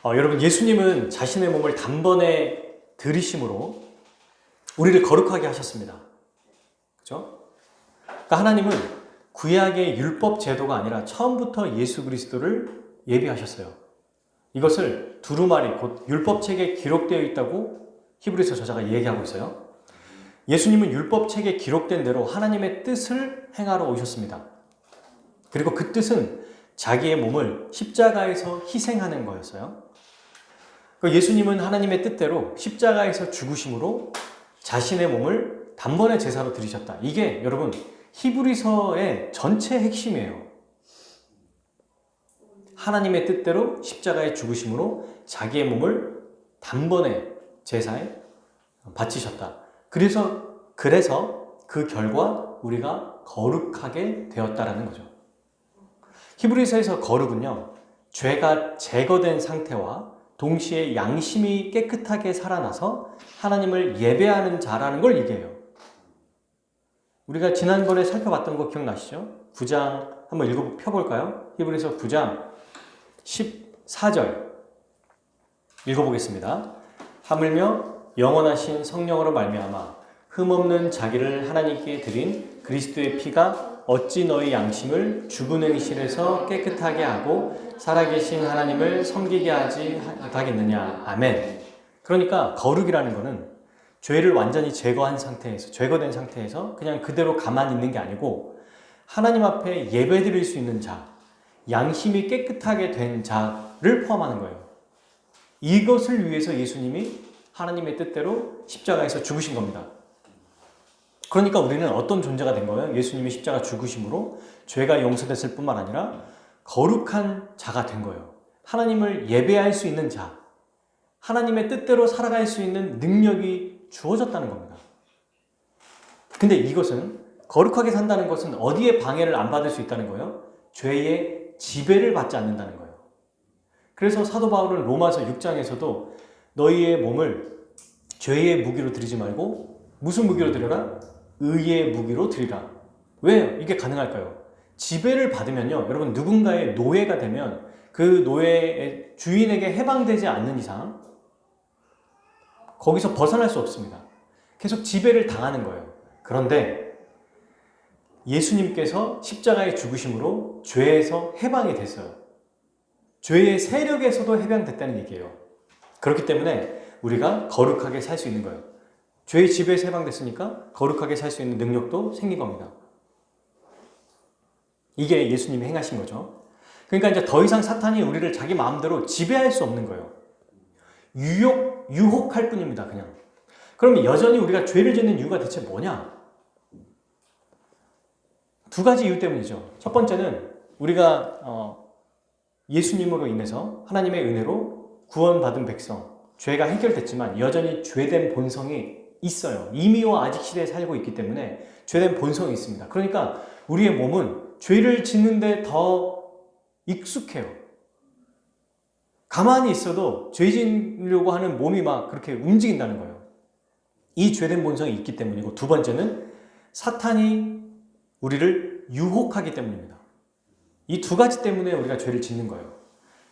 여러분, 예수님은 자신의 몸을 단번에 들이심으로 우리를 거룩하게 하셨습니다. 그렇죠? 그러니까 하나님은 구약의 율법 제도가 아니라 처음부터 예수 그리스도를 예비하셨어요. 이것을 두루마리 곧 율법책에 기록되어 있다고 히브리서 저자가 얘기하고 있어요. 예수님은 율법책에 기록된 대로 하나님의 뜻을 행하러 오셨습니다. 그리고 그 뜻은 자기의 몸을 십자가에서 희생하는 거였어요. 예수님은 하나님의 뜻대로 십자가에서 죽으심으로 자신의 몸을 단번에 제사로 드리셨다. 이게 여러분 히브리서의 전체 핵심이에요. 하나님의 뜻대로 십자가에 죽으심으로 자기의 몸을 단번에 제사에 바치셨다. 그래서 그 결과 우리가 거룩하게 되었다라는 거죠. 히브리서에서 거룩은요, 죄가 제거된 상태와 동시에 양심이 깨끗하게 살아나서 하나님을 예배하는 자라는 걸 얘기해요. 우리가 지난번에 살펴봤던 거 기억나시죠? 9장 한번 펴볼까요? 히브리서 9장 14절 읽어보겠습니다. 하물며 영원하신 성령으로 말미암아 흠없는 자기를 하나님께 드린 그리스도의 피가 어찌 너희 양심을 죽은 행실에서 깨끗하게 하고 살아계신 하나님을 섬기게 하지 못하겠느냐. 아멘. 그러니까 거룩이라는 것은 죄를 완전히 제거한 상태에서, 제거된 상태에서 그냥 그대로 가만히 있는 게 아니고 하나님 앞에 예배드릴 수 있는 자, 양심이 깨끗하게 된 자를 포함하는 거예요. 이것을 위해서 예수님이 하나님의 뜻대로 십자가에서 죽으신 겁니다. 그러니까 우리는 어떤 존재가 된 거예요? 예수님이 십자가 죽으심으로 죄가 용서됐을 뿐만 아니라 거룩한 자가 된 거예요. 하나님을 예배할 수 있는 자, 하나님의 뜻대로 살아갈 수 있는 능력이 주어졌다는 겁니다. 근데 이것은 거룩하게 산다는 것은 어디에 방해를 안 받을 수 있다는 거예요? 죄의 지배를 받지 않는다는 거예요. 그래서 사도 바울은 로마서 6장에서도 너희의 몸을 죄의 무기로 드리지 말고 무슨 무기로 드려라? 의의 무기로 드리라. 왜 이게 가능할까요? 지배를 받으면요, 여러분 누군가의 노예가 되면 그 노예의 주인에게 해방되지 않는 이상 거기서 벗어날 수 없습니다. 계속 지배를 당하는 거예요. 그런데 예수님께서 십자가에 죽으심으로 죄에서 해방이 됐어요. 죄의 세력에서도 해방됐다는 얘기예요. 그렇기 때문에 우리가 거룩하게 살 수 있는 거예요. 죄의 지배에서 해방됐으니까 거룩하게 살 수 있는 능력도 생긴 겁니다. 이게 예수님이 행하신 거죠. 그러니까 이제 더 이상 사탄이 우리를 자기 마음대로 지배할 수 없는 거예요. 유혹할 뿐입니다, 그냥. 그럼 여전히 우리가 죄를 짓는 이유가 대체 뭐냐? 두 가지 이유 때문이죠. 첫 번째는 우리가 예수님으로 인해서 하나님의 은혜로 구원받은 백성, 죄가 해결됐지만 여전히 죄된 본성이 있어요. 이미와 아직 시대에 살고 있기 때문에 죄된 본성이 있습니다. 그러니까 우리의 몸은 죄를 짓는데 더 익숙해요. 가만히 있어도 죄 짓려고 하는 몸이 막 그렇게 움직인다는 거예요. 이 죄된 본성이 있기 때문이고, 두 번째는 사탄이 우리를 유혹하기 때문입니다. 이 두 가지 때문에 우리가 죄를 짓는 거예요.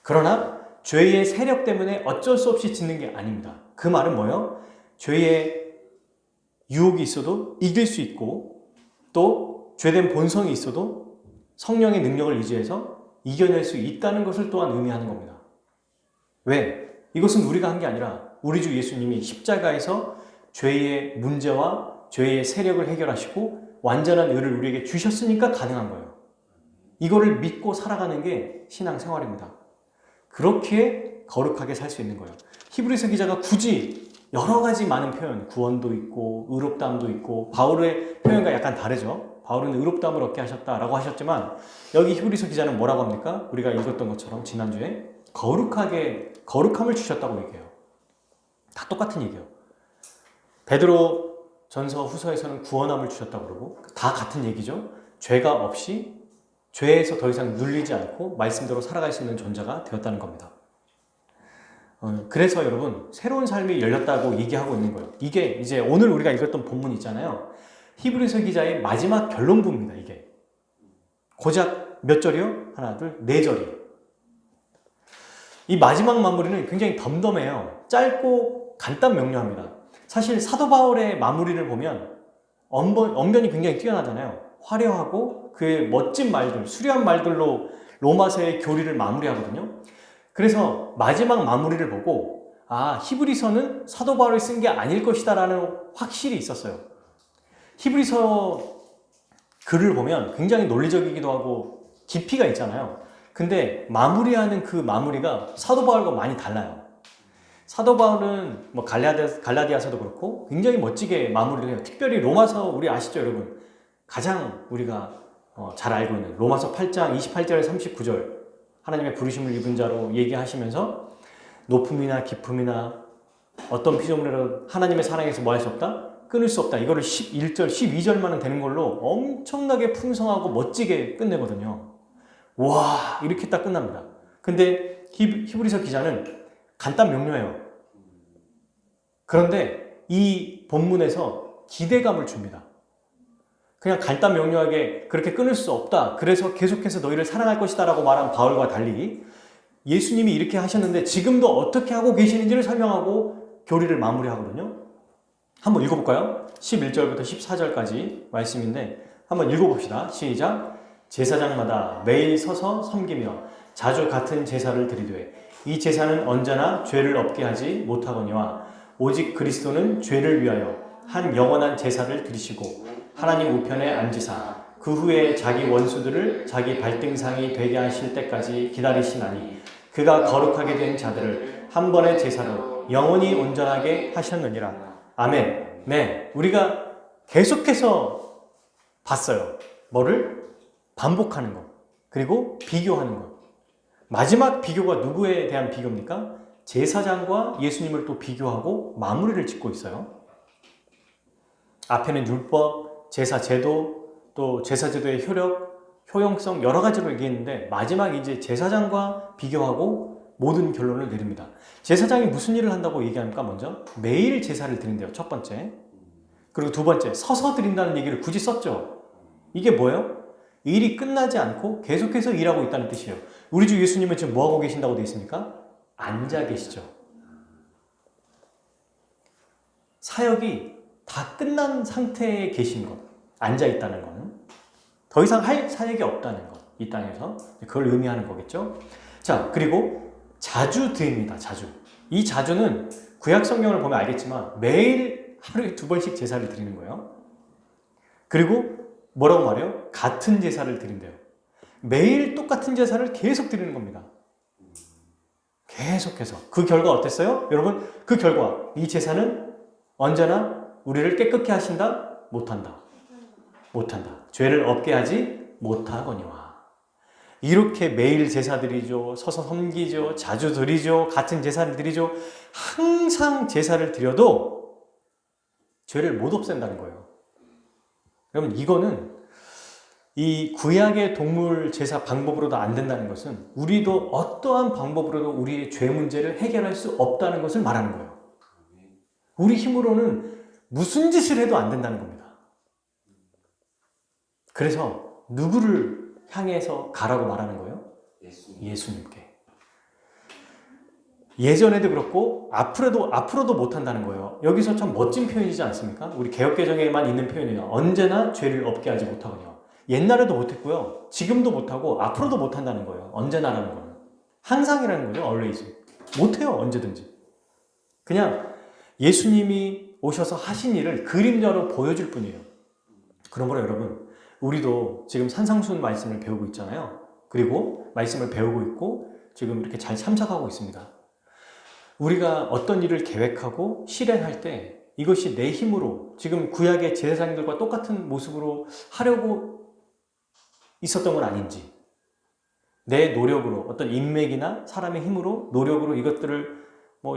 그러나 죄의 세력 때문에 어쩔 수 없이 짓는 게 아닙니다. 그 말은 뭐예요? 죄의 유혹이 있어도 이길 수 있고, 또 죄된 본성이 있어도 성령의 능력을 의지해서 이겨낼 수 있다는 것을 또한 의미하는 겁니다. 왜? 이것은 우리가 한 게 아니라 우리 주 예수님이 십자가에서 죄의 문제와 죄의 세력을 해결하시고 완전한 의를 우리에게 주셨으니까 가능한 거예요. 이거를 믿고 살아가는 게 신앙생활입니다. 그렇게 거룩하게 살 수 있는 거예요. 히브리서 기자가 굳이 여러 가지 많은 표현, 구원도 있고 의롭다함도 있고, 바울의 표현과 약간 다르죠. 바울은 의롭다함을 얻게 하셨다라고 하셨지만 여기 히브리서 기자는 뭐라고 합니까? 우리가 읽었던 것처럼 지난주에 거룩함을 주셨다고 얘기해요. 다 똑같은 얘기예요. 베드로 전서 후서에서는 구원함을 주셨다고 그러고, 다 같은 얘기죠. 죄가 없이 죄에서 더 이상 눌리지 않고 말씀대로 살아갈 수 있는 존재가 되었다는 겁니다. 그래서 여러분, 새로운 삶이 열렸다고 얘기하고 있는 거예요. 이게 이제 오늘 우리가 읽었던 본문 있잖아요. 히브리서 기자의 마지막 결론부입니다. 이게 고작 몇 절이요? 하나, 둘, 네 절이에요. 이 마지막 마무리는 굉장히 덤덤해요. 짧고 간단 명료합니다. 사실 사도 바울의 마무리를 보면 언변이 굉장히 뛰어나잖아요. 화려하고 그의 멋진 말들, 수려한 말들로 로마서의 교리를 마무리하거든요. 그래서 마지막 마무리를 보고 히브리서는 사도 바울이 쓴 게 아닐 것이다 라는 확실히 있었어요. 히브리서 글을 보면 굉장히 논리적이기도 하고 깊이가 있잖아요. 근데 마무리하는 그 마무리가 사도 바울과 많이 달라요. 사도 바울은 뭐 갈라디아서도 그렇고 굉장히 멋지게 마무리를 해요. 특별히 로마서 우리 아시죠, 여러분? 가장 우리가 잘 알고 있는 로마서 8장 28절에서 39절 하나님의 부르심을 입은 자로 얘기하시면서 높음이나 깊음이나 어떤 피조물이라도 하나님의 사랑에서 뭐 할 수 없다? 끊을 수 없다. 이거를 11절, 12절만은 되는 걸로 엄청나게 풍성하고 멋지게 끝내거든요. 와, 이렇게 딱 끝납니다. 근데 히브리서 기자는 간단 명료해요. 그런데 이 본문에서 기대감을 줍니다. 그냥 간단 명료하게 그렇게 끊을 수 없다. 그래서 계속해서 너희를 사랑할 것이다 라고 말한 바울과 달리 예수님이 이렇게 하셨는데 지금도 어떻게 하고 계시는지를 설명하고 교리를 마무리하거든요. 한번 읽어볼까요? 11절부터 14절까지 말씀인데 한번 읽어봅시다. 시작. 제사장마다 매일 서서 섬기며 자주 같은 제사를 드리되 이 제사는 언제나 죄를 없게 하지 못하거니와 오직 그리스도는 죄를 위하여 한 영원한 제사를 드리시고 하나님 우편에 앉으사 그 후에 자기 원수들을 자기 발등상이 되게 하실 때까지 기다리시나니 그가 거룩하게 된 자들을 한 번의 제사로 영원히 온전하게 하셨느니라. 아멘. 네, 우리가 계속해서 봤어요. 뭐를? 반복하는 것. 그리고 비교하는 것. 마지막 비교가 누구에 대한 비교입니까? 제사장과 예수님을 또 비교하고 마무리를 짓고 있어요. 앞에는 율법, 제사 제도, 또 제사 제도의 효력, 효용성 여러 가지로 얘기했는데 마지막 이제 제사장과 비교하고 모든 결론을 내립니다. 제사장이 무슨 일을 한다고 얘기합니까? 먼저 매일 제사를 드린대요. 첫 번째. 그리고 두 번째, 서서 드린다는 얘기를 굳이 썼죠. 이게 뭐예요? 일이 끝나지 않고 계속해서 일하고 있다는 뜻이에요. 우리 주 예수님은 지금 뭐하고 계신다고 되어 있습니까? 앉아 계시죠. 사역이 다 끝난 상태에 계신 것, 앉아 있다는 것은 더 이상 할 사역이 없다는 것, 이 땅에서 그걸 의미하는 거겠죠. 자, 그리고 자주 드립니다. 자주. 이 자주는 구약 성경을 보면 알겠지만 매일 하루에 2번씩 제사를 드리는 거예요. 그리고 뭐라고 말해요? 같은 제사를 드린대요. 매일 똑같은 제사를 계속 드리는 겁니다. 계속해서. 그 결과 어땠어요? 여러분, 그 결과 이 제사는 언제나 우리를 깨끗게 하신다? 못한다. 못한다. 죄를 없게 하지 못하거니와. 이렇게 매일 제사 드리죠. 서서 섬기죠. 자주 드리죠. 같은 제사를 드리죠. 항상 제사를 드려도 죄를 못 없앤다는 거예요. 여러분, 이거는 이 구약의 동물 제사 방법으로도 안 된다는 것은 우리도 어떠한 방법으로도 우리의 죄 문제를 해결할 수 없다는 것을 말하는 거예요. 우리 힘으로는 무슨 짓을 해도 안 된다는 겁니다. 그래서 누구를 향해서 가라고 말하는 거예요? 예수님께. 예전에도 그렇고 앞으로도 못한다는 거예요. 여기서 참 멋진 표현이지 않습니까? 우리 개역개정에만 있는 표현이에요. 언제나 죄를 없게 하지 못하거든요. 옛날에도 못했고요. 지금도 못하고 앞으로도 못한다는 거예요. 언제나라는 거는. 항상이라는 거죠. always. 못해요. 언제든지. 그냥 예수님이 오셔서 하신 일을 그림자로 보여줄 뿐이에요. 그러므로 여러분, 우리도 지금 산상수훈 말씀을 배우고 있잖아요. 그리고 말씀을 배우고 있고 지금 이렇게 잘 참석하고 있습니다. 우리가 어떤 일을 계획하고 실행할 때 이것이 내 힘으로 지금 구약의 제사장들과 똑같은 모습으로 하려고 있었던 건 아닌지, 내 노력으로 어떤 인맥이나 사람의 힘으로 노력으로 이것들을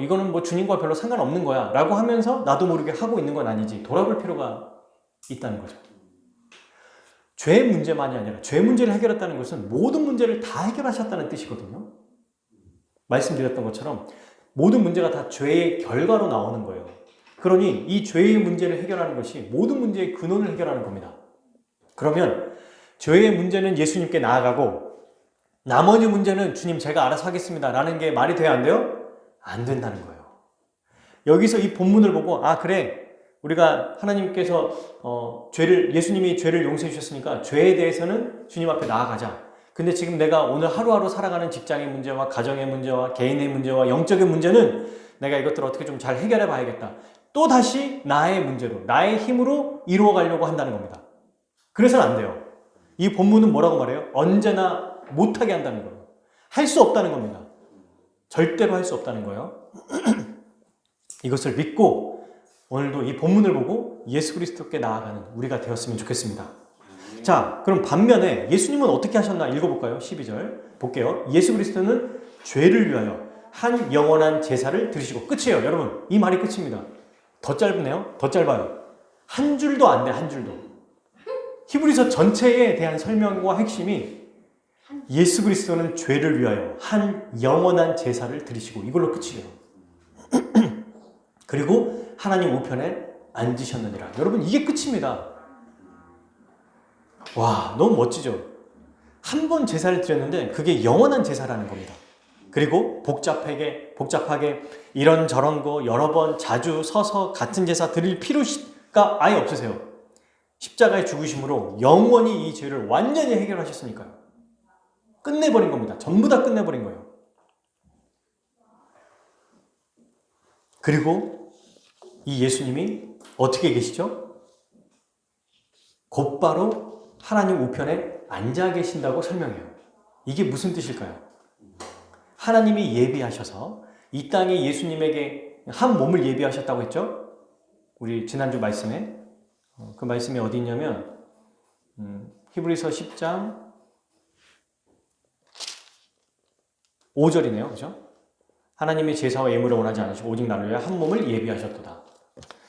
이거는 주님과 별로 상관없는 거야 라고 하면서 나도 모르게 하고 있는 건 아니지 돌아볼 필요가 있다는 거죠. 죄 문제만이 아니라 죄 문제를 해결했다는 것은 모든 문제를 다 해결하셨다는 뜻이거든요. 말씀드렸던 것처럼 모든 문제가 다 죄의 결과로 나오는 거예요. 그러니 이 죄의 문제를 해결하는 것이 모든 문제의 근원을 해결하는 겁니다. 그러면 죄의 문제는 예수님께 나아가고 나머지 문제는 주님 제가 알아서 하겠습니다 라는 게 말이 돼야 안 돼요? 안 된다는 거예요. 여기서 이 본문을 보고 그래 우리가 하나님께서 예수님이 죄를 용서해 주셨으니까 죄에 대해서는 주님 앞에 나아가자. 근데 지금 내가 오늘 하루하루 살아가는 직장의 문제와 가정의 문제와 개인의 문제와 영적인 문제는 내가 이것들을 어떻게 좀 잘 해결해 봐야겠다. 또 다시 나의 문제로, 나의 힘으로 이루어 가려고 한다는 겁니다. 그래서는 안 돼요. 이 본문은 뭐라고 말해요? 언제나 못하게 한다는 거예요. 할 수 없다는 겁니다. 절대로 할 수 없다는 거예요. 이것을 믿고 오늘도 이 본문을 보고 예수 그리스도께 나아가는 우리가 되었으면 좋겠습니다. 자, 그럼 반면에 예수님은 어떻게 하셨나 읽어볼까요? 12절 볼게요. 예수 그리스도는 죄를 위하여 한 영원한 제사를 드리시고 끝이에요. 여러분 이 말이 끝입니다. 더 짧네요. 더 짧아요. 한 줄도 안 돼. 한 줄도. 히브리서 전체에 대한 설명과 핵심이 예수 그리스도는 죄를 위하여 한 영원한 제사를 드리시고 이걸로 끝이에요. 그리고 하나님 우편에 앉으셨느니라. 여러분 이게 끝입니다. 와, 너무 멋지죠? 한 번 제사를 드렸는데 그게 영원한 제사라는 겁니다. 그리고 복잡하게 이런저런 거 여러 번 자주 서서 같은 제사 드릴 필요가 아예 없으세요. 십자가의 죽으심으로 영원히 이 죄를 완전히 해결하셨으니까요. 끝내버린 겁니다. 전부 다 끝내버린 거예요. 그리고 이 예수님이 어떻게 계시죠? 곧바로 하나님 우편에 앉아 계신다고 설명해요. 이게 무슨 뜻일까요? 하나님이 예비하셔서 이 땅에 예수님에게 한 몸을 예비하셨다고 했죠? 우리 지난주 말씀에 그 말씀이 어디 있냐면 히브리서 10장 5절이네요. 그죠? 하나님의 제사와 예물을 원하지 않으시고 오직 나를 위하여 한 몸을 예비하셨도다.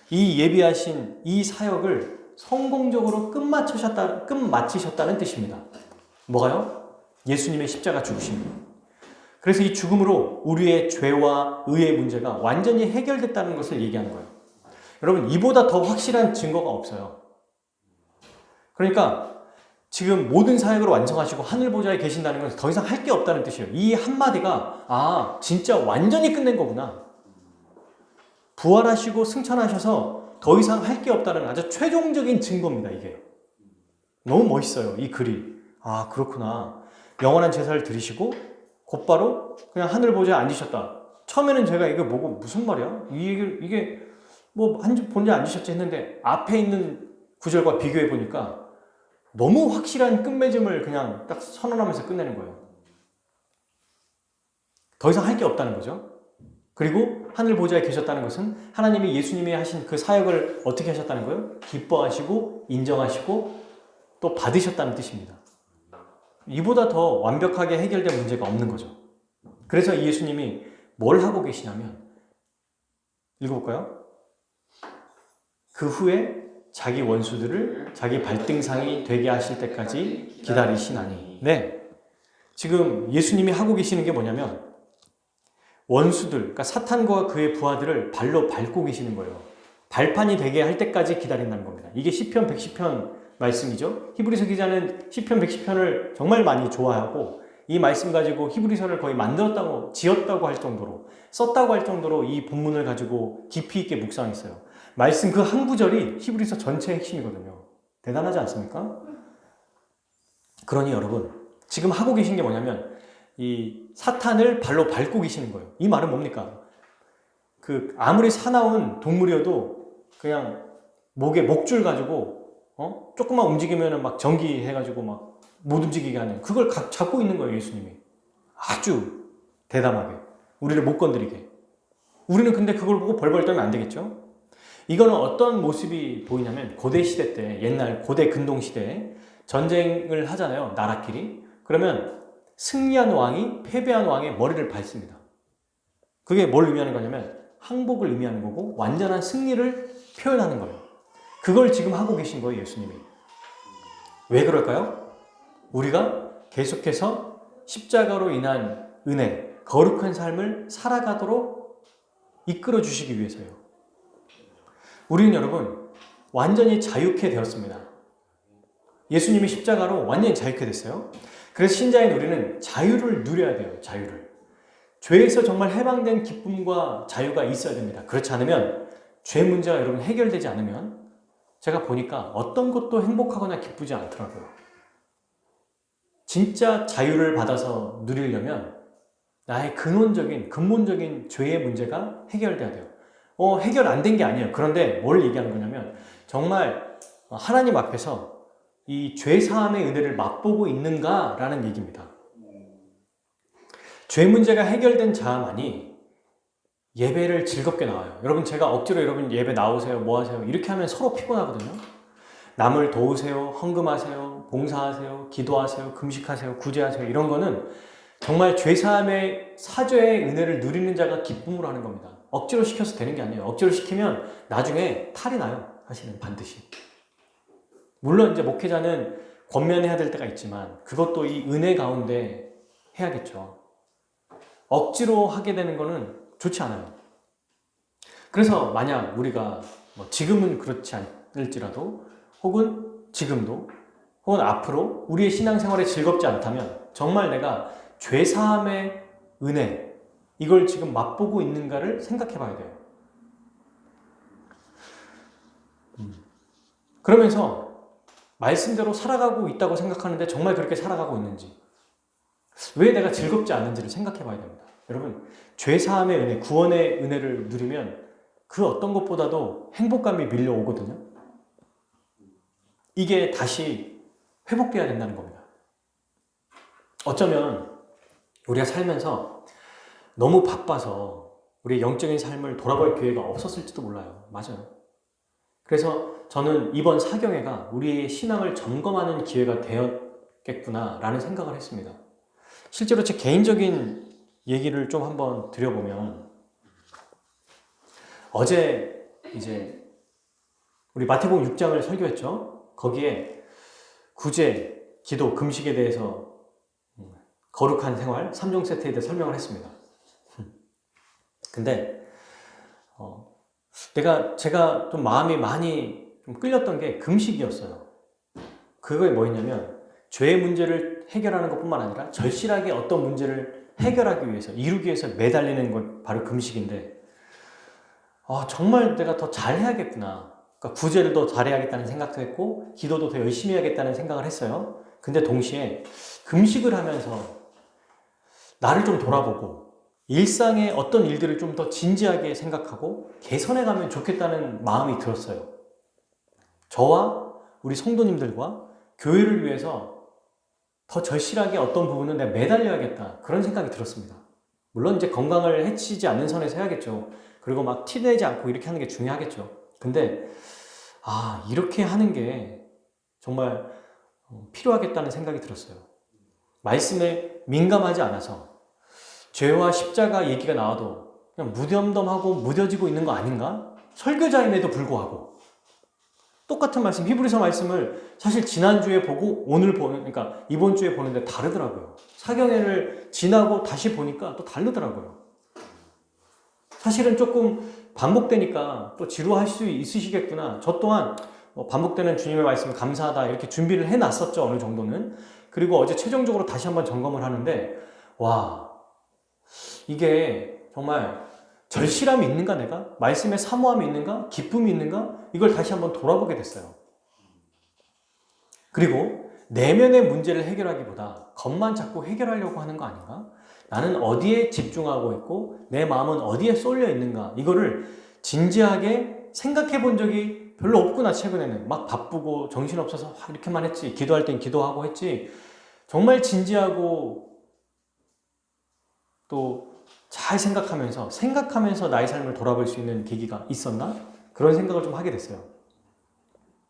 이 예비하신 이 사역을 성공적으로 끝마치셨다는 뜻입니다. 뭐가요? 예수님의 십자가 죽으심. 그래서 이 죽음으로 우리의 죄와 의의 문제가 완전히 해결됐다는 것을 얘기하는 거예요. 여러분 이보다 더 확실한 증거가 없어요. 그러니까 지금 모든 사역을 완성하시고 하늘보좌에 계신다는 것은 더 이상 할 게 없다는 뜻이에요. 이 한마디가 진짜 완전히 끝낸 거구나. 부활하시고 승천하셔서 더 이상 할 게 없다는 아주 최종적인 증거입니다. 이게 너무 멋있어요. 이 글이 그렇구나. 영원한 제사를 드리시고 곧바로 그냥 하늘보좌에 앉으셨다. 처음에는 제가 이게 뭐고 무슨 말이야? 이게 뭐 본데 앉으셨지 했는데 앞에 있는 구절과 비교해 보니까 너무 확실한 끝맺음을 그냥 딱 선언하면서 끝내는 거예요. 더 이상 할 게 없다는 거죠. 그리고 하늘 보좌에 계셨다는 것은 하나님이 예수님이 하신 그 사역을 어떻게 하셨다는 거예요? 기뻐하시고 인정하시고 또 받으셨다는 뜻입니다. 이보다 더 완벽하게 해결된 문제가 없는 거죠. 그래서 예수님이 뭘 하고 계시냐면 읽어볼까요? 그 후에 자기 원수들을 자기 발등상이 되게 하실 때까지 기다리시나니. 네, 지금 예수님이 하고 계시는 게 뭐냐면 원수들, 그러니까 사탄과 그의 부하들을 발로 밟고 계시는 거예요. 발판이 되게 할 때까지 기다린다는 겁니다. 이게 시편 110편 말씀이죠. 히브리서 기자는 시편 110편을 정말 많이 좋아하고 이 말씀 가지고 히브리서를 거의 지었다고 할 정도로 썼다고 할 정도로 이 본문을 가지고 깊이 있게 묵상했어요. 말씀 그 한 구절이 히브리서 전체의 핵심이거든요. 대단하지 않습니까? 그러니 여러분 지금 하고 계신 게 뭐냐면 이 사탄을 발로 밟고 계시는 거예요. 이 말은 뭡니까? 아무리 사나운 동물이어도 그냥 목에 목줄 가지고 조금만 움직이면 막 전기해가지고 막 못 움직이게 하는 그걸 잡고 있는 거예요. 예수님이 아주 대담하게 우리를 못 건드리게. 우리는 근데 그걸 보고 벌벌 떨면 안 되겠죠. 이거는 어떤 모습이 보이냐면 고대 시대 때, 옛날 고대 근동 시대에 전쟁을 하잖아요. 나라끼리. 그러면 승리한 왕이 패배한 왕의 머리를 밟습니다. 그게 뭘 의미하는 거냐면 항복을 의미하는 거고 완전한 승리를 표현하는 거예요. 그걸 지금 하고 계신 거예요. 예수님이. 왜 그럴까요? 우리가 계속해서 십자가로 인한 은혜, 거룩한 삶을 살아가도록 이끌어 주시기 위해서요. 우리는 여러분 완전히 자유케 되었습니다. 예수님이 십자가로 완전히 자유케 됐어요. 그래서 신자인 우리는 자유를 누려야 돼요. 자유를. 죄에서 정말 해방된 기쁨과 자유가 있어야 됩니다. 그렇지 않으면 죄 문제가 여러분 해결되지 않으면 제가 보니까 어떤 것도 행복하거나 기쁘지 않더라고요. 진짜 자유를 받아서 누리려면 나의 근본적인 죄의 문제가 해결돼야 돼요. 해결 안 된 게 아니에요. 그런데 뭘 얘기하는 거냐면 정말 하나님 앞에서 이 죄 사함의 은혜를 맛보고 있는가라는 얘기입니다. 죄 문제가 해결된 자만이 예배를 즐겁게 나와요. 여러분 제가 억지로 여러분 예배 나오세요, 뭐 하세요 이렇게 하면 서로 피곤하거든요. 남을 도우세요, 헌금하세요, 봉사하세요, 기도하세요, 금식하세요, 구제하세요 이런 거는 정말 죄사함의 사죄의 은혜를 누리는 자가 기쁨으로 하는 겁니다. 억지로 시켜서 되는 게 아니에요. 억지로 시키면 나중에 탈이 나요. 사실은 반드시. 물론 이제 목회자는 권면해야 될 때가 있지만 그것도 이 은혜 가운데 해야겠죠. 억지로 하게 되는 거는 좋지 않아요. 그래서 만약 우리가 지금은 그렇지 않을지라도 혹은 지금도 혹은 앞으로 우리의 신앙생활에 즐겁지 않다면 정말 내가 죄사함의 은혜 이걸 지금 맛보고 있는가를 생각해 봐야 돼요. 그러면서 말씀대로 살아가고 있다고 생각하는데 정말 그렇게 살아가고 있는지 왜 내가 즐겁지 않은지를 생각해 봐야 됩니다. 여러분 죄사함의 은혜, 구원의 은혜를 누리면 그 어떤 것보다도 행복감이 밀려오거든요. 이게 다시 회복돼야 된다는 겁니다. 어쩌면 우리가 살면서 너무 바빠서 우리의 영적인 삶을 돌아볼 기회가 없었을지도 몰라요. 맞아요. 그래서 저는 이번 사경회가 우리의 신앙을 점검하는 기회가 되었겠구나라는 생각을 했습니다. 실제로 제 개인적인 얘기를 좀 한번 드려보면 어제 이제 우리 마태복음 6장을 설교했죠. 거기에 구제, 기도, 금식에 대해서 거룩한 생활, 3종 세트에 대해 설명을 했습니다. 근데 제가 좀 마음이 많이 좀 끌렸던 게 금식이었어요. 그거에 뭐였냐면 죄의 문제를 해결하는 것뿐만 아니라 절실하게 어떤 문제를 해결하기 위해서 이루기 위해서 매달리는 건 바로 금식인데 정말 내가 더 잘해야겠구나. 그러니까 구제를 더 잘해야겠다는 생각도 했고 기도도 더 열심히 해야겠다는 생각을 했어요. 근데 동시에 금식을 하면서 나를 좀 돌아보고 일상의 어떤 일들을 좀 더 진지하게 생각하고 개선해가면 좋겠다는 마음이 들었어요. 저와 우리 성도님들과 교회를 위해서 더 절실하게 어떤 부분은 내가 매달려야겠다 그런 생각이 들었습니다. 물론 이제 건강을 해치지 않는 선에서 해야겠죠. 그리고 막 티내지 않고 이렇게 하는 게 중요하겠죠. 근데 이렇게 하는 게 정말 필요하겠다는 생각이 들었어요. 말씀에 민감하지 않아서 죄와 십자가 얘기가 나와도 그냥 무덤덤하고 무뎌지고 있는 거 아닌가? 설교자임에도 불구하고 똑같은 말씀, 히브리서 말씀을 사실 지난주에 보고 오늘 보는, 그러니까 이번 주에 보는데 다르더라고요. 사경회를 지나고 다시 보니까 또 다르더라고요. 사실은 조금 반복되니까 또 지루할 수 있으시겠구나. 저 또한 반복되는 주님의 말씀 감사하다 이렇게 준비를 해놨었죠. 어느 정도는. 그리고 어제 최종적으로 다시 한번 점검을 하는데 이게 정말 절실함이 있는가 내가? 말씀에 사모함이 있는가? 기쁨이 있는가? 이걸 다시 한번 돌아보게 됐어요. 그리고 내면의 문제를 해결하기보다 겉만 자꾸 해결하려고 하는 거 아닌가? 나는 어디에 집중하고 있고 내 마음은 어디에 쏠려 있는가? 이거를 진지하게 생각해 본 적이 별로 없구나. 최근에는 막 바쁘고 정신없어서 이렇게만 했지. 기도할 땐 기도하고 했지. 정말 진지하고 또 잘 생각하면서 나의 삶을 돌아볼 수 있는 계기가 있었나? 그런 생각을 좀 하게 됐어요.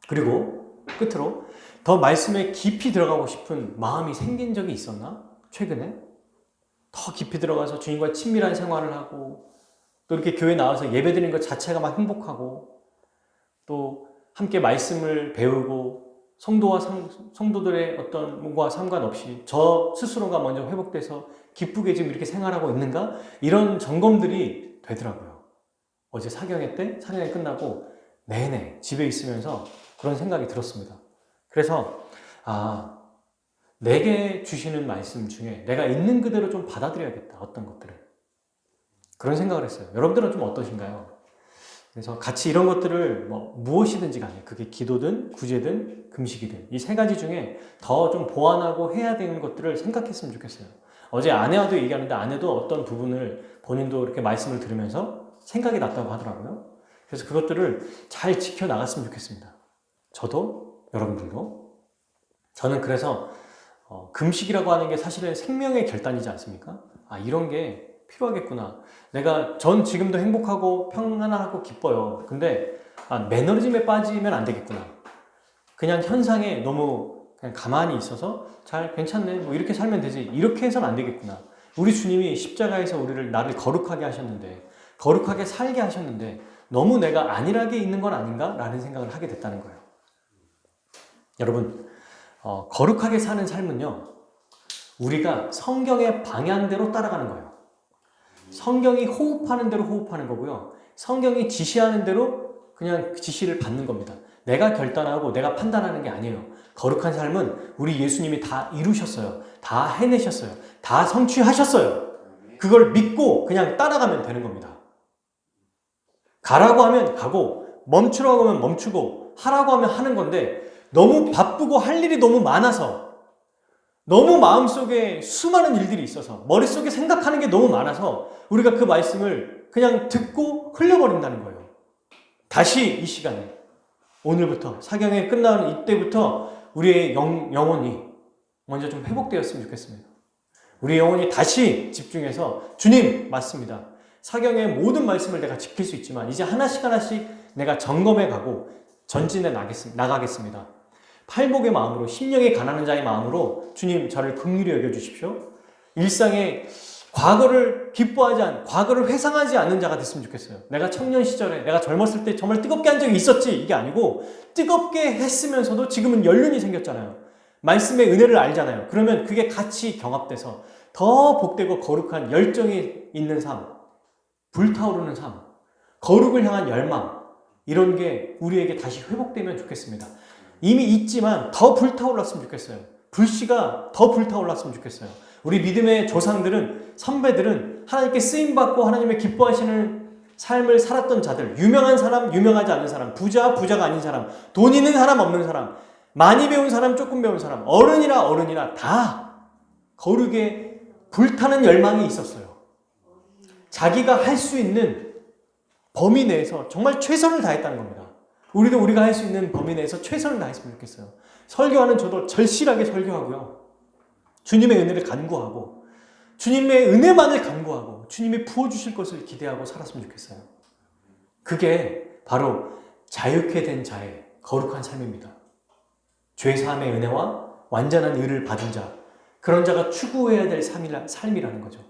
그리고 끝으로 더 말씀에 깊이 들어가고 싶은 마음이 생긴 적이 있었나? 최근에? 더 깊이 들어가서 주님과 친밀한 생활을 하고 또 이렇게 교회 나와서 예배드리는 것 자체가 막 행복하고 또 함께 말씀을 배우고 성도들의 어떤 뭔가 상관없이 저 스스로가 먼저 회복돼서 기쁘게 지금 이렇게 생활하고 있는가? 이런 점검들이 되더라고요. 어제 사경회 끝나고 내내 집에 있으면서 그런 생각이 들었습니다. 그래서 내게 주시는 말씀 중에 내가 있는 그대로 좀 받아들여야겠다. 어떤 것들을. 그런 생각을 했어요. 여러분들은 좀 어떠신가요? 그래서 같이 이런 것들을 무엇이든지 간에 그게 기도든 구제든 금식이든 이 세 가지 중에 더 좀 보완하고 해야 되는 것들을 생각했으면 좋겠어요. 어제 아내와도 얘기하는데 아내도 어떤 부분을 본인도 이렇게 말씀을 들으면서 생각이 났다고 하더라고요. 그래서 그것들을 잘 지켜나갔으면 좋겠습니다. 저도 여러분들도. 저는 그래서 금식이라고 하는 게 사실은 생명의 결단이지 않습니까? 이런 게 필요하겠구나. 전 지금도 행복하고 평안하고 기뻐요. 근데 매너리즘에 빠지면 안 되겠구나. 그냥 현상에 너무 그냥 가만히 있어서 잘 괜찮네. 뭐 이렇게 살면 되지. 이렇게 해서는 안 되겠구나. 우리 주님이 십자가에서 나를 거룩하게 하셨는데, 거룩하게 살게 하셨는데 너무 내가 안일하게 있는 건 아닌가? 라는 생각을 하게 됐다는 거예요. 여러분, 거룩하게 사는 삶은요, 우리가 성경의 방향대로 따라가는 거예요. 성경이 호흡하는 대로 호흡하는 거고요. 성경이 지시하는 대로 그냥 지시를 받는 겁니다. 내가 결단하고 내가 판단하는 게 아니에요. 거룩한 삶은 우리 예수님이 다 이루셨어요. 다 해내셨어요. 다 성취하셨어요. 그걸 믿고 그냥 따라가면 되는 겁니다. 가라고 하면 가고, 멈추라고 하면 멈추고, 하라고 하면 하는 건데, 너무 바쁘고 할 일이 너무 많아서, 너무 마음속에 수많은 일들이 있어서, 머릿속에 생각하는 게 너무 많아서 우리가 그 말씀을 그냥 듣고 흘려버린다는 거예요. 다시 이 시간에, 오늘부터, 사경이 끝나는 이때부터 우리의 영혼이 먼저 좀 회복되었으면 좋겠습니다. 우리 영혼이 다시 집중해서, 주님, 맞습니다. 사경의 모든 말씀을 내가 지킬 수 있지만 이제 하나씩 내가 점검해 가고 전진해 나가겠습니다. 팔복의 마음으로, 심령이 가난한 자의 마음으로 주님 저를 긍휼히 여겨주십시오. 일상에 과거를 과거를 회상하지 않는 자가 됐으면 좋겠어요. 내가 청년 시절에, 내가 젊었을 때 정말 뜨겁게 한 적이 있었지, 이게 아니고 뜨겁게 했으면서도 지금은 연륜이 생겼잖아요. 말씀의 은혜를 알잖아요. 그러면 그게 같이 경합돼서 더 복되고 거룩한 열정이 있는 삶, 불타오르는 삶, 거룩을 향한 열망, 이런 게 우리에게 다시 회복되면 좋겠습니다. 이미 있지만 더 불타올랐으면 좋겠어요. 불씨가 더 불타올랐으면 좋겠어요. 우리 믿음의 조상들은, 선배들은 하나님께 쓰임받고 하나님의 기뻐하시는 삶을 살았던 자들, 유명한 사람, 유명하지 않은 사람, 부자가 아닌 사람, 돈 있는 사람, 없는 사람, 많이 배운 사람, 조금 배운 사람, 어른이나 다 거룩에 불타는 열망이 있었어요. 자기가 할 수 있는 범위 내에서 정말 최선을 다했다는 겁니다. 우리도 우리가 할 수 있는 범위 내에서 최선을 다했으면 좋겠어요. 설교하는 저도 절실하게 설교하고요. 주님의 은혜를 간구하고, 주님의 은혜만을 간구하고, 주님이 부어주실 것을 기대하고 살았으면 좋겠어요. 그게 바로 자유케 된 자의 거룩한 삶입니다. 죄사함의 은혜와 완전한 의를 받은 자, 그런 자가 추구해야 될 삶이라는 거죠.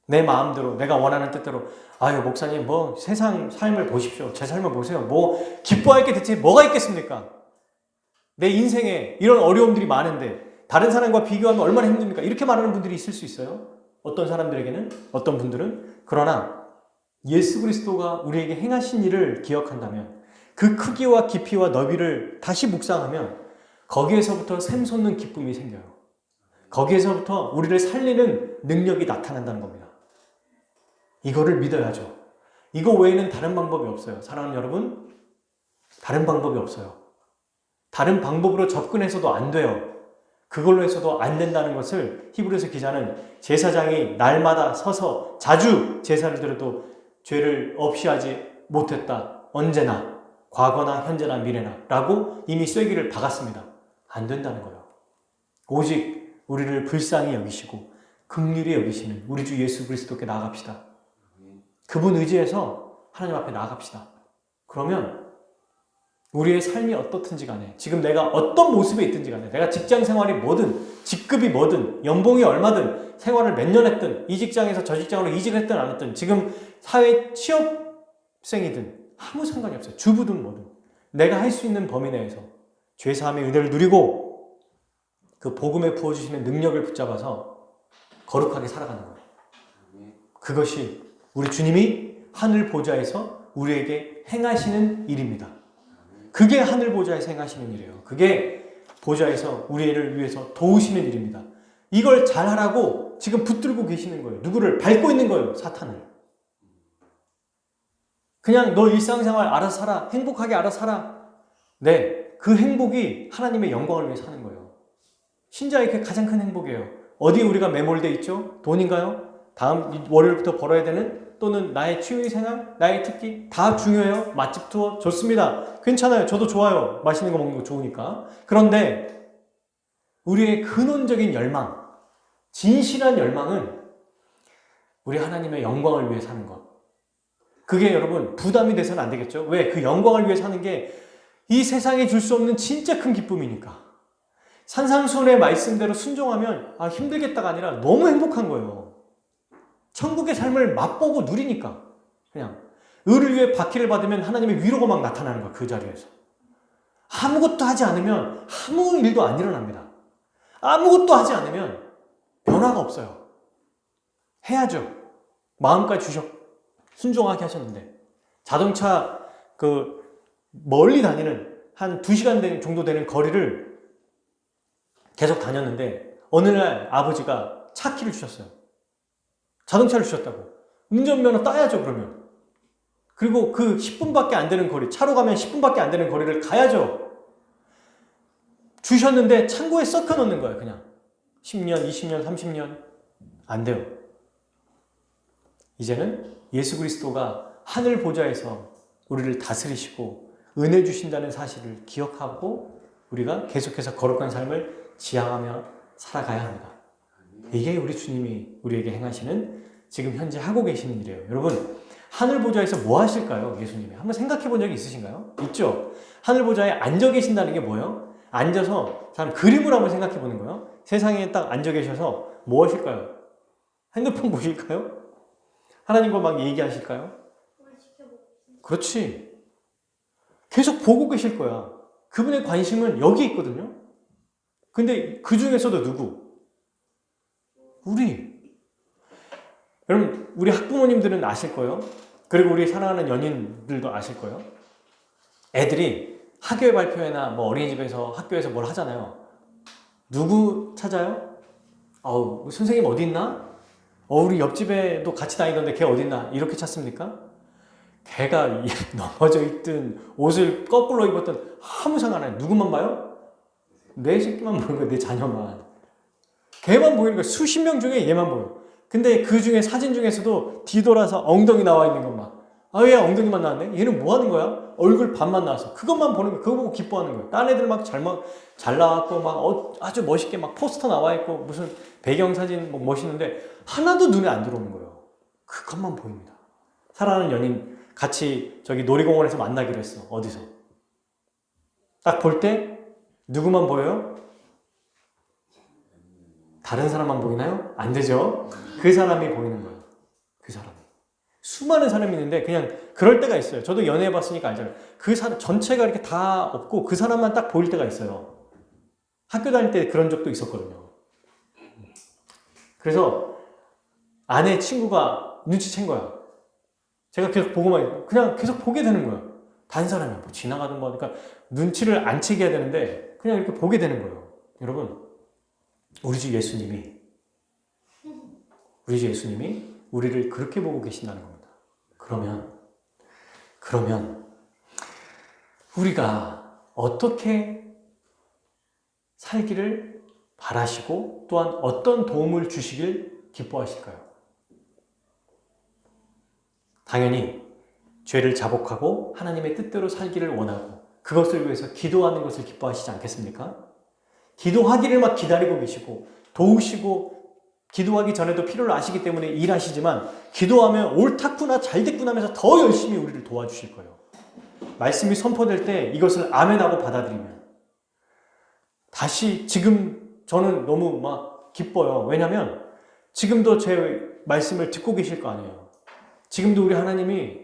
내 마음대로, 내가 원하는 뜻대로, 목사님, 세상 삶을 보십시오. 제 삶을 보세요. 기뻐할 게 대체 뭐가 있겠습니까? 내 인생에 이런 어려움들이 많은데, 다른 사람과 비교하면 얼마나 힘듭니까? 이렇게 말하는 분들이 있을 수 있어요. 어떤 사람들에게는, 어떤 분들은. 그러나, 예수 그리스도가 우리에게 행하신 일을 기억한다면, 그 크기와 깊이와 너비를 다시 묵상하면, 거기에서부터 샘솟는 기쁨이 생겨요. 거기에서부터 우리를 살리는 능력이 나타난다는 겁니다. 이거를 믿어야죠. 이거 외에는 다른 방법이 없어요. 사랑하는 여러분, 다른 방법이 없어요. 다른 방법으로 접근해서도 안 돼요. 그걸로 해서도 안 된다는 것을 히브리서 기자는 제사장이 날마다 서서 자주 제사를 드려도 죄를 없이 하지 못했다. 언제나, 과거나 현재나 미래나 라고 이미 쐐기를 박았습니다. 안 된다는 거예요. 오직 우리를 불쌍히 여기시고 긍휼히 여기시는 우리 주 예수 그리스도께 나아갑시다. 그분 의지해서 하나님 앞에 나아갑시다. 그러면 우리의 삶이 어떻든지 간에, 지금 내가 어떤 모습에 있든지 간에, 내가 직장 생활이 뭐든, 직급이 뭐든, 연봉이 얼마든, 생활을 몇 년 했든, 이 직장에서 저 직장으로 이직을 했든 안 했든, 지금 사회 취업생이든 아무 상관이 없어요. 주부든 뭐든. 내가 할 수 있는 범위 내에서 죄사함의 은혜를 누리고 그 복음에 부어주시는 능력을 붙잡아서 거룩하게 살아가는 거예요. 그것이 우리 주님이 하늘 보좌에서 우리에게 행하시는 일입니다. 그게 하늘 보좌에서 행하시는 일이에요. 그게 보좌에서 우리를 위해서 도우시는 일입니다. 이걸 잘하라고 지금 붙들고 계시는 거예요. 누구를 밟고 있는 거예요. 사탄을. 그냥 너 일상생활 알아서 살아. 행복하게 알아서 살아. 네, 그 행복이 하나님의 영광을 위해 사는 거예요. 신자의 그 가장 큰 행복이에요. 어디에 우리가 매몰되어 있죠? 돈인가요? 다음 월요일부터 벌어야 되는? 또는 나의 취미생활? 나의 특기? 다 중요해요. 맛집 투어? 좋습니다. 괜찮아요. 저도 좋아요. 맛있는 거 먹는 거 좋으니까. 그런데 우리의 근원적인 열망, 진실한 열망은 우리 하나님의 영광을 위해 사는 것. 그게 여러분 부담이 돼서는 안 되겠죠? 왜? 그 영광을 위해 사는 게 이 세상에 줄 수 없는 진짜 큰 기쁨이니까. 산상수훈의 말씀대로 순종하면 힘들겠다가 아니라 너무 행복한 거예요. 천국의 삶을 맛보고 누리니까. 그냥 의를 위해 박해를 받으면 하나님의 위로가 막 나타나는 거야. 그 자리에서. 아무것도 하지 않으면 아무 일도 안 일어납니다. 아무것도 하지 않으면 변화가 없어요. 해야죠. 마음까지 순종하게 하셨는데. 자동차 멀리 다니는 한 2시간 정도 되는 거리를 계속 다녔는데 어느 날 아버지가 차 키를 주셨어요. 자동차를 주셨다고. 운전면허 따야죠, 그러면. 그리고 그 10분밖에 안 되는 거리, 차로 가면 10분밖에 안 되는 거리를 가야죠. 주셨는데 창고에 썩혀 놓는 거예요, 그냥. 10년, 20년, 30년. 안 돼요. 이제는 예수 그리스도가 하늘 보좌에서 우리를 다스리시고 은혜 주신다는 사실을 기억하고 우리가 계속해서 거룩한 삶을 지향하며 살아가야 합니다. 이게 우리 주님이 우리에게 행하시는 지금 현재 하고 계시는 일이에요. 여러분, 하늘 보좌에서 뭐 하실까요? 예수님이. 한번 생각해 본 적이 있으신가요? 있죠? 하늘 보좌에 앉아 계신다는 게 뭐예요? 앉아서 그림을 한번 생각해 보는 거예요. 세상에 딱 앉아 계셔서 뭐 하실까요? 핸드폰 보실까요? 하나님과 막 얘기하실까요? 그렇지. 계속 보고 계실 거야. 그분의 관심은 여기 있거든요. 근데 그 중에서도 누구? 우리. 여러분, 우리 학부모님들은 아실 거예요. 그리고 우리 사랑하는 연인들도 아실 거예요. 애들이 학교의 발표회나 어린이집에서 학교에서 뭘 하잖아요. 누구 찾아요? 선생님 어디 있나? 우리 옆집에도 같이 다니던데 걔 어디 있나? 이렇게 찾습니까? 걔가 넘어져 있든 옷을 거꾸로 입었든 아무 상관 안 해요. 누구만 봐요? 내 새끼만 보는 거야. 내 자녀만. 걔만 보이는 거야. 수십 명 중에 얘만 보여. 근데 그 중에 사진 중에서도 뒤돌아서 엉덩이 나와 있는 것만. 얘 엉덩이만 나왔네? 얘는 뭐 하는 거야? 얼굴 반만 나왔어. 그것만 보는 거야. 그거 보고 기뻐하는 거야. 딴 애들 막 잘 나왔고 아주 멋있게 막 포스터 나와 있고 무슨 배경사진 멋있는데 하나도 눈에 안 들어오는 거예요. 그것만 보입니다. 사랑하는 연인 같이 저기 놀이공원에서 만나기로 했어. 어디서? 딱 볼 때 누구만 보여요? 다른 사람만 보이나요? 안 되죠. 그 사람이 보이는 거예요. 그 사람이. 수많은 사람이 있는데 그냥 그럴 때가 있어요. 저도 연애해봤으니까 알잖아요. 그 사람 전체가 이렇게 다 없고 그 사람만 딱 보일 때가 있어요. 학교 다닐 때 그런 적도 있었거든요. 그래서 아내 친구가 눈치챈 거야. 제가 계속 보고만 그냥 계속 보게 되는 거예요. 다른 사람이 지나가는 거 그러니까 눈치를 안 채게 해야 되는데 그냥 이렇게 보게 되는 거예요. 여러분, 우리 주 예수님이 우리를 그렇게 보고 계신다는 겁니다. 그러면 우리가 어떻게 살기를 바라시고 또한 어떤 도움을 주시길 기뻐하실까요? 당연히 죄를 자복하고 하나님의 뜻대로 살기를 원하고 그것을 위해서 기도하는 것을 기뻐하시지 않겠습니까? 기도하기를 막 기다리고 계시고 도우시고 기도하기 전에도 필요를 아시기 때문에 일하시지만 기도하면 옳다구나 잘됐구나 하면서 더 열심히 우리를 도와주실 거예요. 말씀이 선포될 때 이것을 아멘하고 받아들이면 다시 지금 저는 너무 막 기뻐요. 왜냐하면 지금도 제 말씀을 듣고 계실 거 아니에요. 지금도 우리 하나님이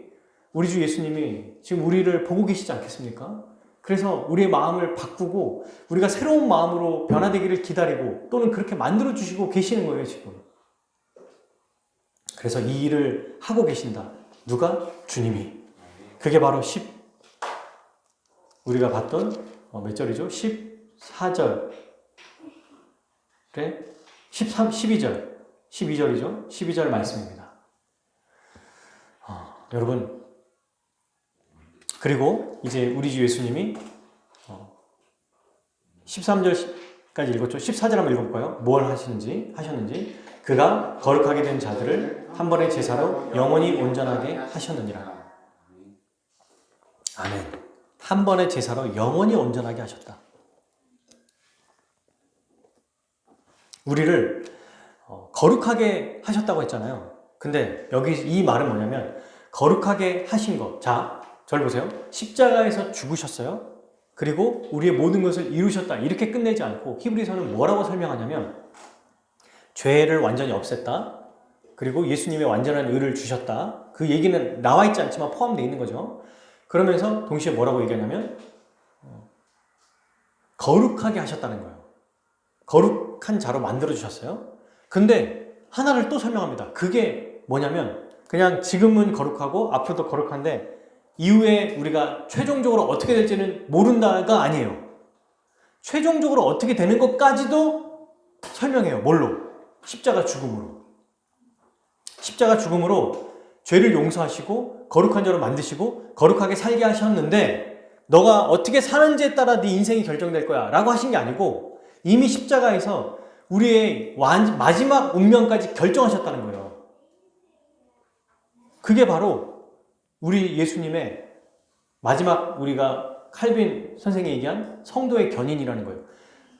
우리 주 예수님이 지금 우리를 보고 계시지 않겠습니까? 그래서 우리의 마음을 바꾸고 우리가 새로운 마음으로 변화되기를 기다리고 또는 그렇게 만들어주시고 계시는 거예요, 지금. 그래서 이 일을 하고 계신다. 누가? 주님이. 그게 바로 우리가 봤던 몇 절이죠? 14절, 그래? 12절이죠. 12절 말씀입니다. 여러분, 그리고 이제 우리 주 예수님이 13절까지 읽었죠. 14절 한번 읽어볼까요? 뭘 하셨는지. 그가 거룩하게 된 자들을 한 번의 제사로 영원히 온전하게 하셨느니라. 아멘. 한 번의 제사로 영원히 온전하게 하셨다. 우리를 거룩하게 하셨다고 했잖아요. 근데 여기 이 말은 뭐냐면 거룩하게 하신 것. 자, 저를 보세요. 십자가에서 죽으셨어요. 그리고 우리의 모든 것을 이루셨다. 이렇게 끝내지 않고 히브리서는 뭐라고 설명하냐면 죄를 완전히 없앴다. 그리고 예수님의 완전한 의를 주셨다. 그 얘기는 나와 있지 않지만 포함되어 있는 거죠. 그러면서 동시에 뭐라고 얘기하냐면 거룩하게 하셨다는 거예요. 거룩한 자로 만들어주셨어요. 근데 하나를 또 설명합니다. 그게 뭐냐면 그냥 지금은 거룩하고 앞으로도 거룩한데 이후에 우리가 최종적으로 어떻게 될지는 모른다가 아니에요. 최종적으로 어떻게 되는 것까지도 설명해요. 뭘로? 십자가 죽음으로. 십자가 죽음으로 죄를 용서하시고 거룩한 자로 만드시고 거룩하게 살게 하셨는데 너가 어떻게 사는지에 따라 네 인생이 결정될 거야 라고 하신 게 아니고 이미 십자가에서 우리의 마지막 운명까지 결정하셨다는 거예요. 그게 바로 우리 예수님의 마지막 우리가 칼빈 선생이 얘기한 성도의 견인이라는 거예요.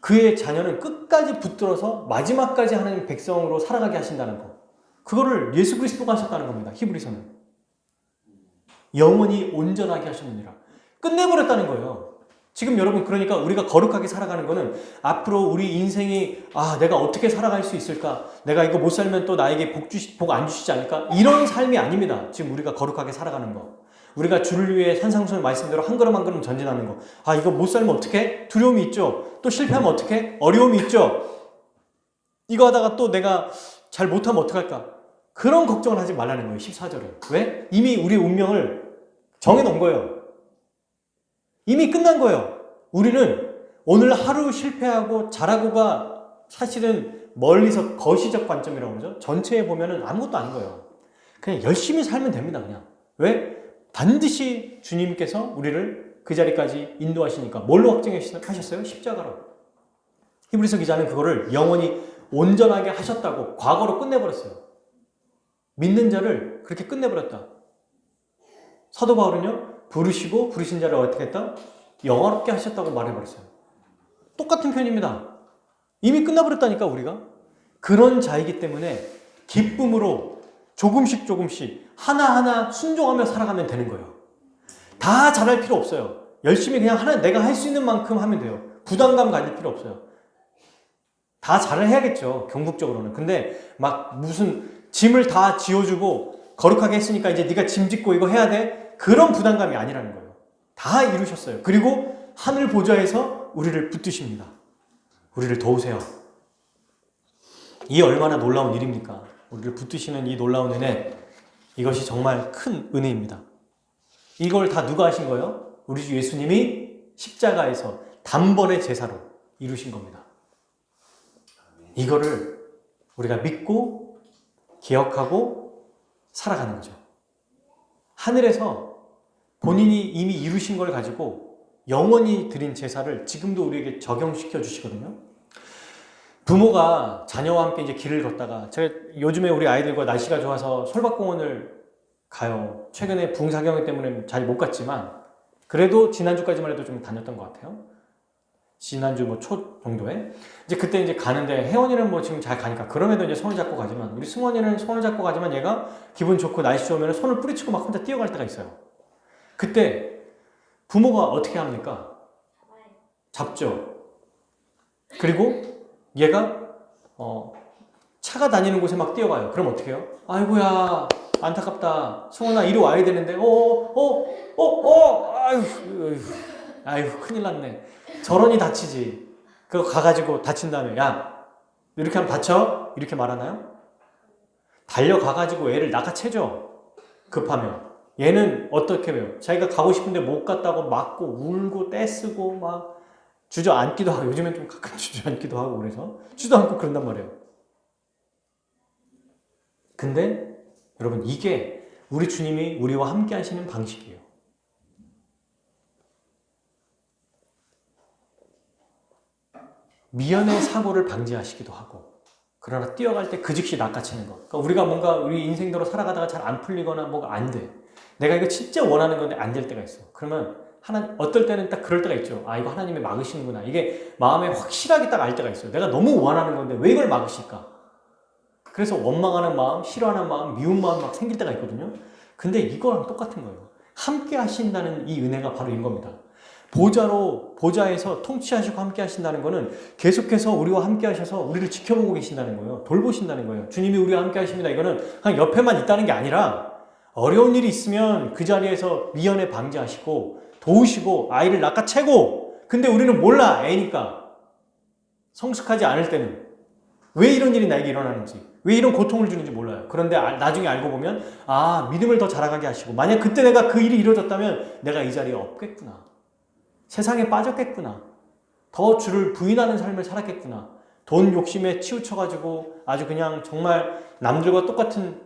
그의 자녀는 끝까지 붙들어서 마지막까지 하는 백성으로 살아가게 하신다는 거. 그거를 예수 그리스도가 하셨다는 겁니다. 히브리서는. 영원히 온전하게 하셨느니라. 끝내버렸다는 거예요. 지금 여러분 그러니까 우리가 거룩하게 살아가는 거는 앞으로 우리 인생이 내가 어떻게 살아갈 수 있을까? 내가 이거 못 살면 또 나에게 복 안 주시지 않을까? 이런 삶이 아닙니다. 지금 우리가 거룩하게 살아가는 거. 우리가 주를 위해 산상수훈 말씀대로 한 걸음 한 걸음 전진하는 거. 이거 못 살면 어떡해? 두려움이 있죠. 또 실패하면 어떡해? 어려움이 있죠. 이거 하다가 또 내가 잘 못하면 어떡할까? 그런 걱정을 하지 말라는 거예요. 14절은. 왜? 이미 우리의 운명을 정해놓은 거예요. 이미 끝난 거예요. 우리는 오늘 하루 실패하고 잘하고가 사실은 멀리서 거시적 관점이라고 그러죠. 전체에 보면은 아무것도 아닌 거예요. 그냥 열심히 살면 됩니다. 그냥. 왜? 반드시 주님께서 우리를 그 자리까지 인도하시니까. 뭘로 확증하셨어요? 십자가로. 히브리서 기자는 그거를 영원히 온전하게 하셨다고 과거로 끝내버렸어요. 믿는 자를 그렇게 끝내버렸다. 사도 바울은요. 부르신 자를 어떻게 했다? 영화롭게 하셨다고 말해버렸어요. 똑같은 표현입니다. 이미 끝나버렸다니까 우리가. 그런 자이기 때문에 기쁨으로 조금씩 하나하나 순종하며 살아가면 되는 거예요. 다 잘할 필요 없어요. 열심히 그냥 내가 할 수 있는 만큼 하면 돼요. 부담감 가질 필요 없어요. 다 잘을 해야겠죠. 경국적으로는. 근데 막 무슨 짐을 다 지어주고 거룩하게 했으니까 이제 네가 짐 짓고 이거 해야 돼? 그런 부담감이 아니라는 거예요. 다 이루셨어요. 그리고 하늘 보좌에서 우리를 붙드십니다. 우리를 도우세요. 이 얼마나 놀라운 일입니까? 우리를 붙드시는 이 놀라운 은혜, 이것이 정말 큰 은혜입니다. 이걸 다 누가 하신 거예요? 우리 주 예수님이 십자가에서 단번의 제사로 이루신 겁니다. 이거를 우리가 믿고 기억하고 살아가는 거죠. 하늘에서 본인이 이미 이루신 걸 가지고 영원히 드린 제사를 지금도 우리에게 적용시켜 주시거든요. 부모가 자녀와 함께 이제 길을 걷다가 제가 요즘에 우리 아이들과 날씨가 좋아서 솔밭공원을 가요. 최근에 붕사경이 때문에 잘 못 갔지만 그래도 지난주까지만 해도 좀 다녔던 것 같아요. 지난주 초 정도에 이제 그때 이제 가는데 혜원이는 지금 잘 가니까 그럼에도 이제 손을 잡고 가지만 우리 승원이는 손을 잡고 가지만 얘가 기분 좋고 날씨 좋으면 손을 뿌리치고 막 혼자 뛰어갈 때가 있어요. 그때 부모가 어떻게 합니까? 잡죠. 그리고 얘가 차가 다니는 곳에 막 뛰어가요. 그럼 어떻게 해요? 아이고야 안타깝다. 승원아 이리 와야 되는데 아유 큰일 났네. 저런이 다치지. 그거 가가지고 다친 다음에 야 이렇게 하면 다쳐? 이렇게 말하나요? 달려가가지고 애를 낚아채죠. 급하면. 얘는 어떻게 해요? 자기가 가고 싶은데 못 갔다고 맞고 울고 떼쓰고 막 주저앉기도 하고, 요즘엔 좀 가끔 주저앉기도 하고 그래서 주저앉고 그런단 말이에요. 근데 여러분, 이게 우리 주님이 우리와 함께 하시는 방식이에요. 미연의 사고를 방지하시기도 하고, 그러나 뛰어갈 때 그 즉시 낚아채는 것. 그러니까 우리가 뭔가 우리 인생대로 살아가다가 잘 안 풀리거나 뭐가 안 돼. 내가 이거 진짜 원하는 건데 안 될 때가 있어. 그러면 어떨 때는 딱 그럴 때가 있죠. 아, 이거 하나님이 막으시는구나. 이게 마음에 확실하게 딱 알 때가 있어요. 내가 너무 원하는 건데 왜 이걸 막으실까? 그래서 원망하는 마음, 싫어하는 마음, 미운 마음 막 생길 때가 있거든요. 근데 이거랑 똑같은 거예요. 함께 하신다는 이 은혜가 바로 이겁니다. 보좌에서 통치하시고 함께 하신다는 거는 계속해서 우리와 함께 하셔서 우리를 지켜보고 계신다는 거예요. 돌보신다는 거예요. 주님이 우리와 함께 하십니다. 이거는 그냥 옆에만 있다는 게 아니라 어려운 일이 있으면 그 자리에서 미연에 방지하시고 도우시고 아이를 낚아채고, 근데 우리는 몰라. 애니까. 성숙하지 않을 때는 왜 이런 일이 나에게 일어나는지, 왜 이런 고통을 주는지 몰라요. 그런데 나중에 알고 보면 믿음을 더 자라가게 하시고, 만약 그때 내가 그 일이 이루어졌다면 내가 이 자리에 없겠구나. 세상에 빠졌겠구나. 더 주를 부인하는 삶을 살았겠구나. 돈 욕심에 치우쳐가지고 아주 그냥 정말 남들과 똑같은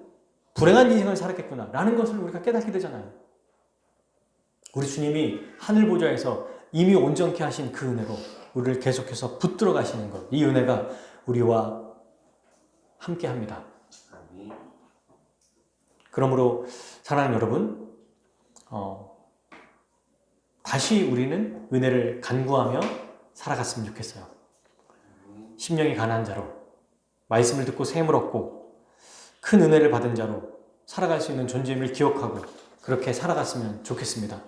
불행한 인생을 살았겠구나 라는 것을 우리가 깨닫게 되잖아요. 우리 주님이 하늘 보좌에서 이미 온전케 하신 그 은혜로 우리를 계속해서 붙들어 가시는 것, 이 은혜가 우리와 함께 합니다. 그러므로 사랑하는 여러분, 다시 우리는 은혜를 간구하며 살아갔으면 좋겠어요. 심령이 가난한 자로, 말씀을 듣고 샘을 얻고 큰 은혜를 받은 자로 살아갈 수 있는 존재임을 기억하고 그렇게 살아갔으면 좋겠습니다.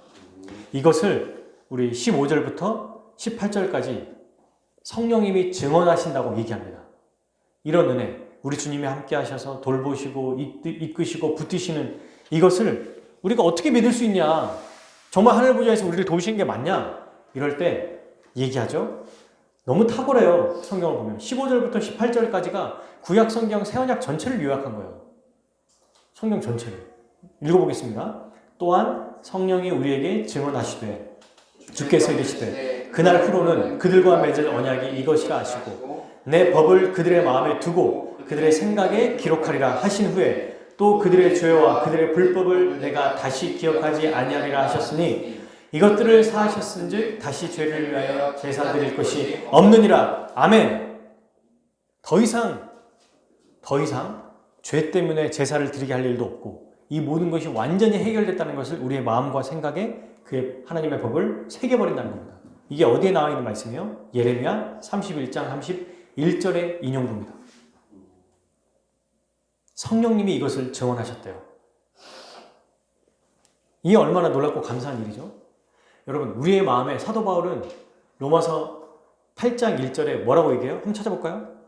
이것을 우리 15절부터 18절까지 성령님이 증언하신다고 얘기합니다. 이런 은혜, 우리 주님이 함께 하셔서 돌보시고 이끄시고 붙드시는 이것을 우리가 어떻게 믿을 수 있냐? 정말 하늘 보좌에서 우리를 도우시는 게 맞냐? 이럴 때 얘기하죠. 너무 탁월해요. 성경을 보면 15절부터 18절까지가 구약 성경 새 언약 전체를 요약한 거예요. 성경 전체를 읽어보겠습니다. 또한 성령이 우리에게 증언하시되 주께서 이르시되 그날 후로는 그들과 맺을 언약이 이것이라 하시고 내 법을 그들의 마음에 두고 그들의 생각에 기록하리라 하신 후에 또 그들의 죄와 그들의 불법을 내가 다시 기억하지 아니하리라 하셨으니 이것들을 사하셨은즉 다시 죄를 위하여 제사 드릴 것이 없느니라. 아멘. 더 이상 죄 때문에 제사를 드리게 할 일도 없고 이 모든 것이 완전히 해결됐다는 것을 우리의 마음과 생각에 그의 하나님의 법을 새겨버린다는 겁니다. 이게 어디에 나와 있는 말씀이에요? 예레미야 31장 31절의 인용부입니다. 성령님이 이것을 증언하셨대요. 이게 얼마나 놀랍고 감사한 일이죠. 여러분, 우리의 마음에 사도 바울은 로마서 8장 1절에 뭐라고 얘기해요? 한번 찾아볼까요?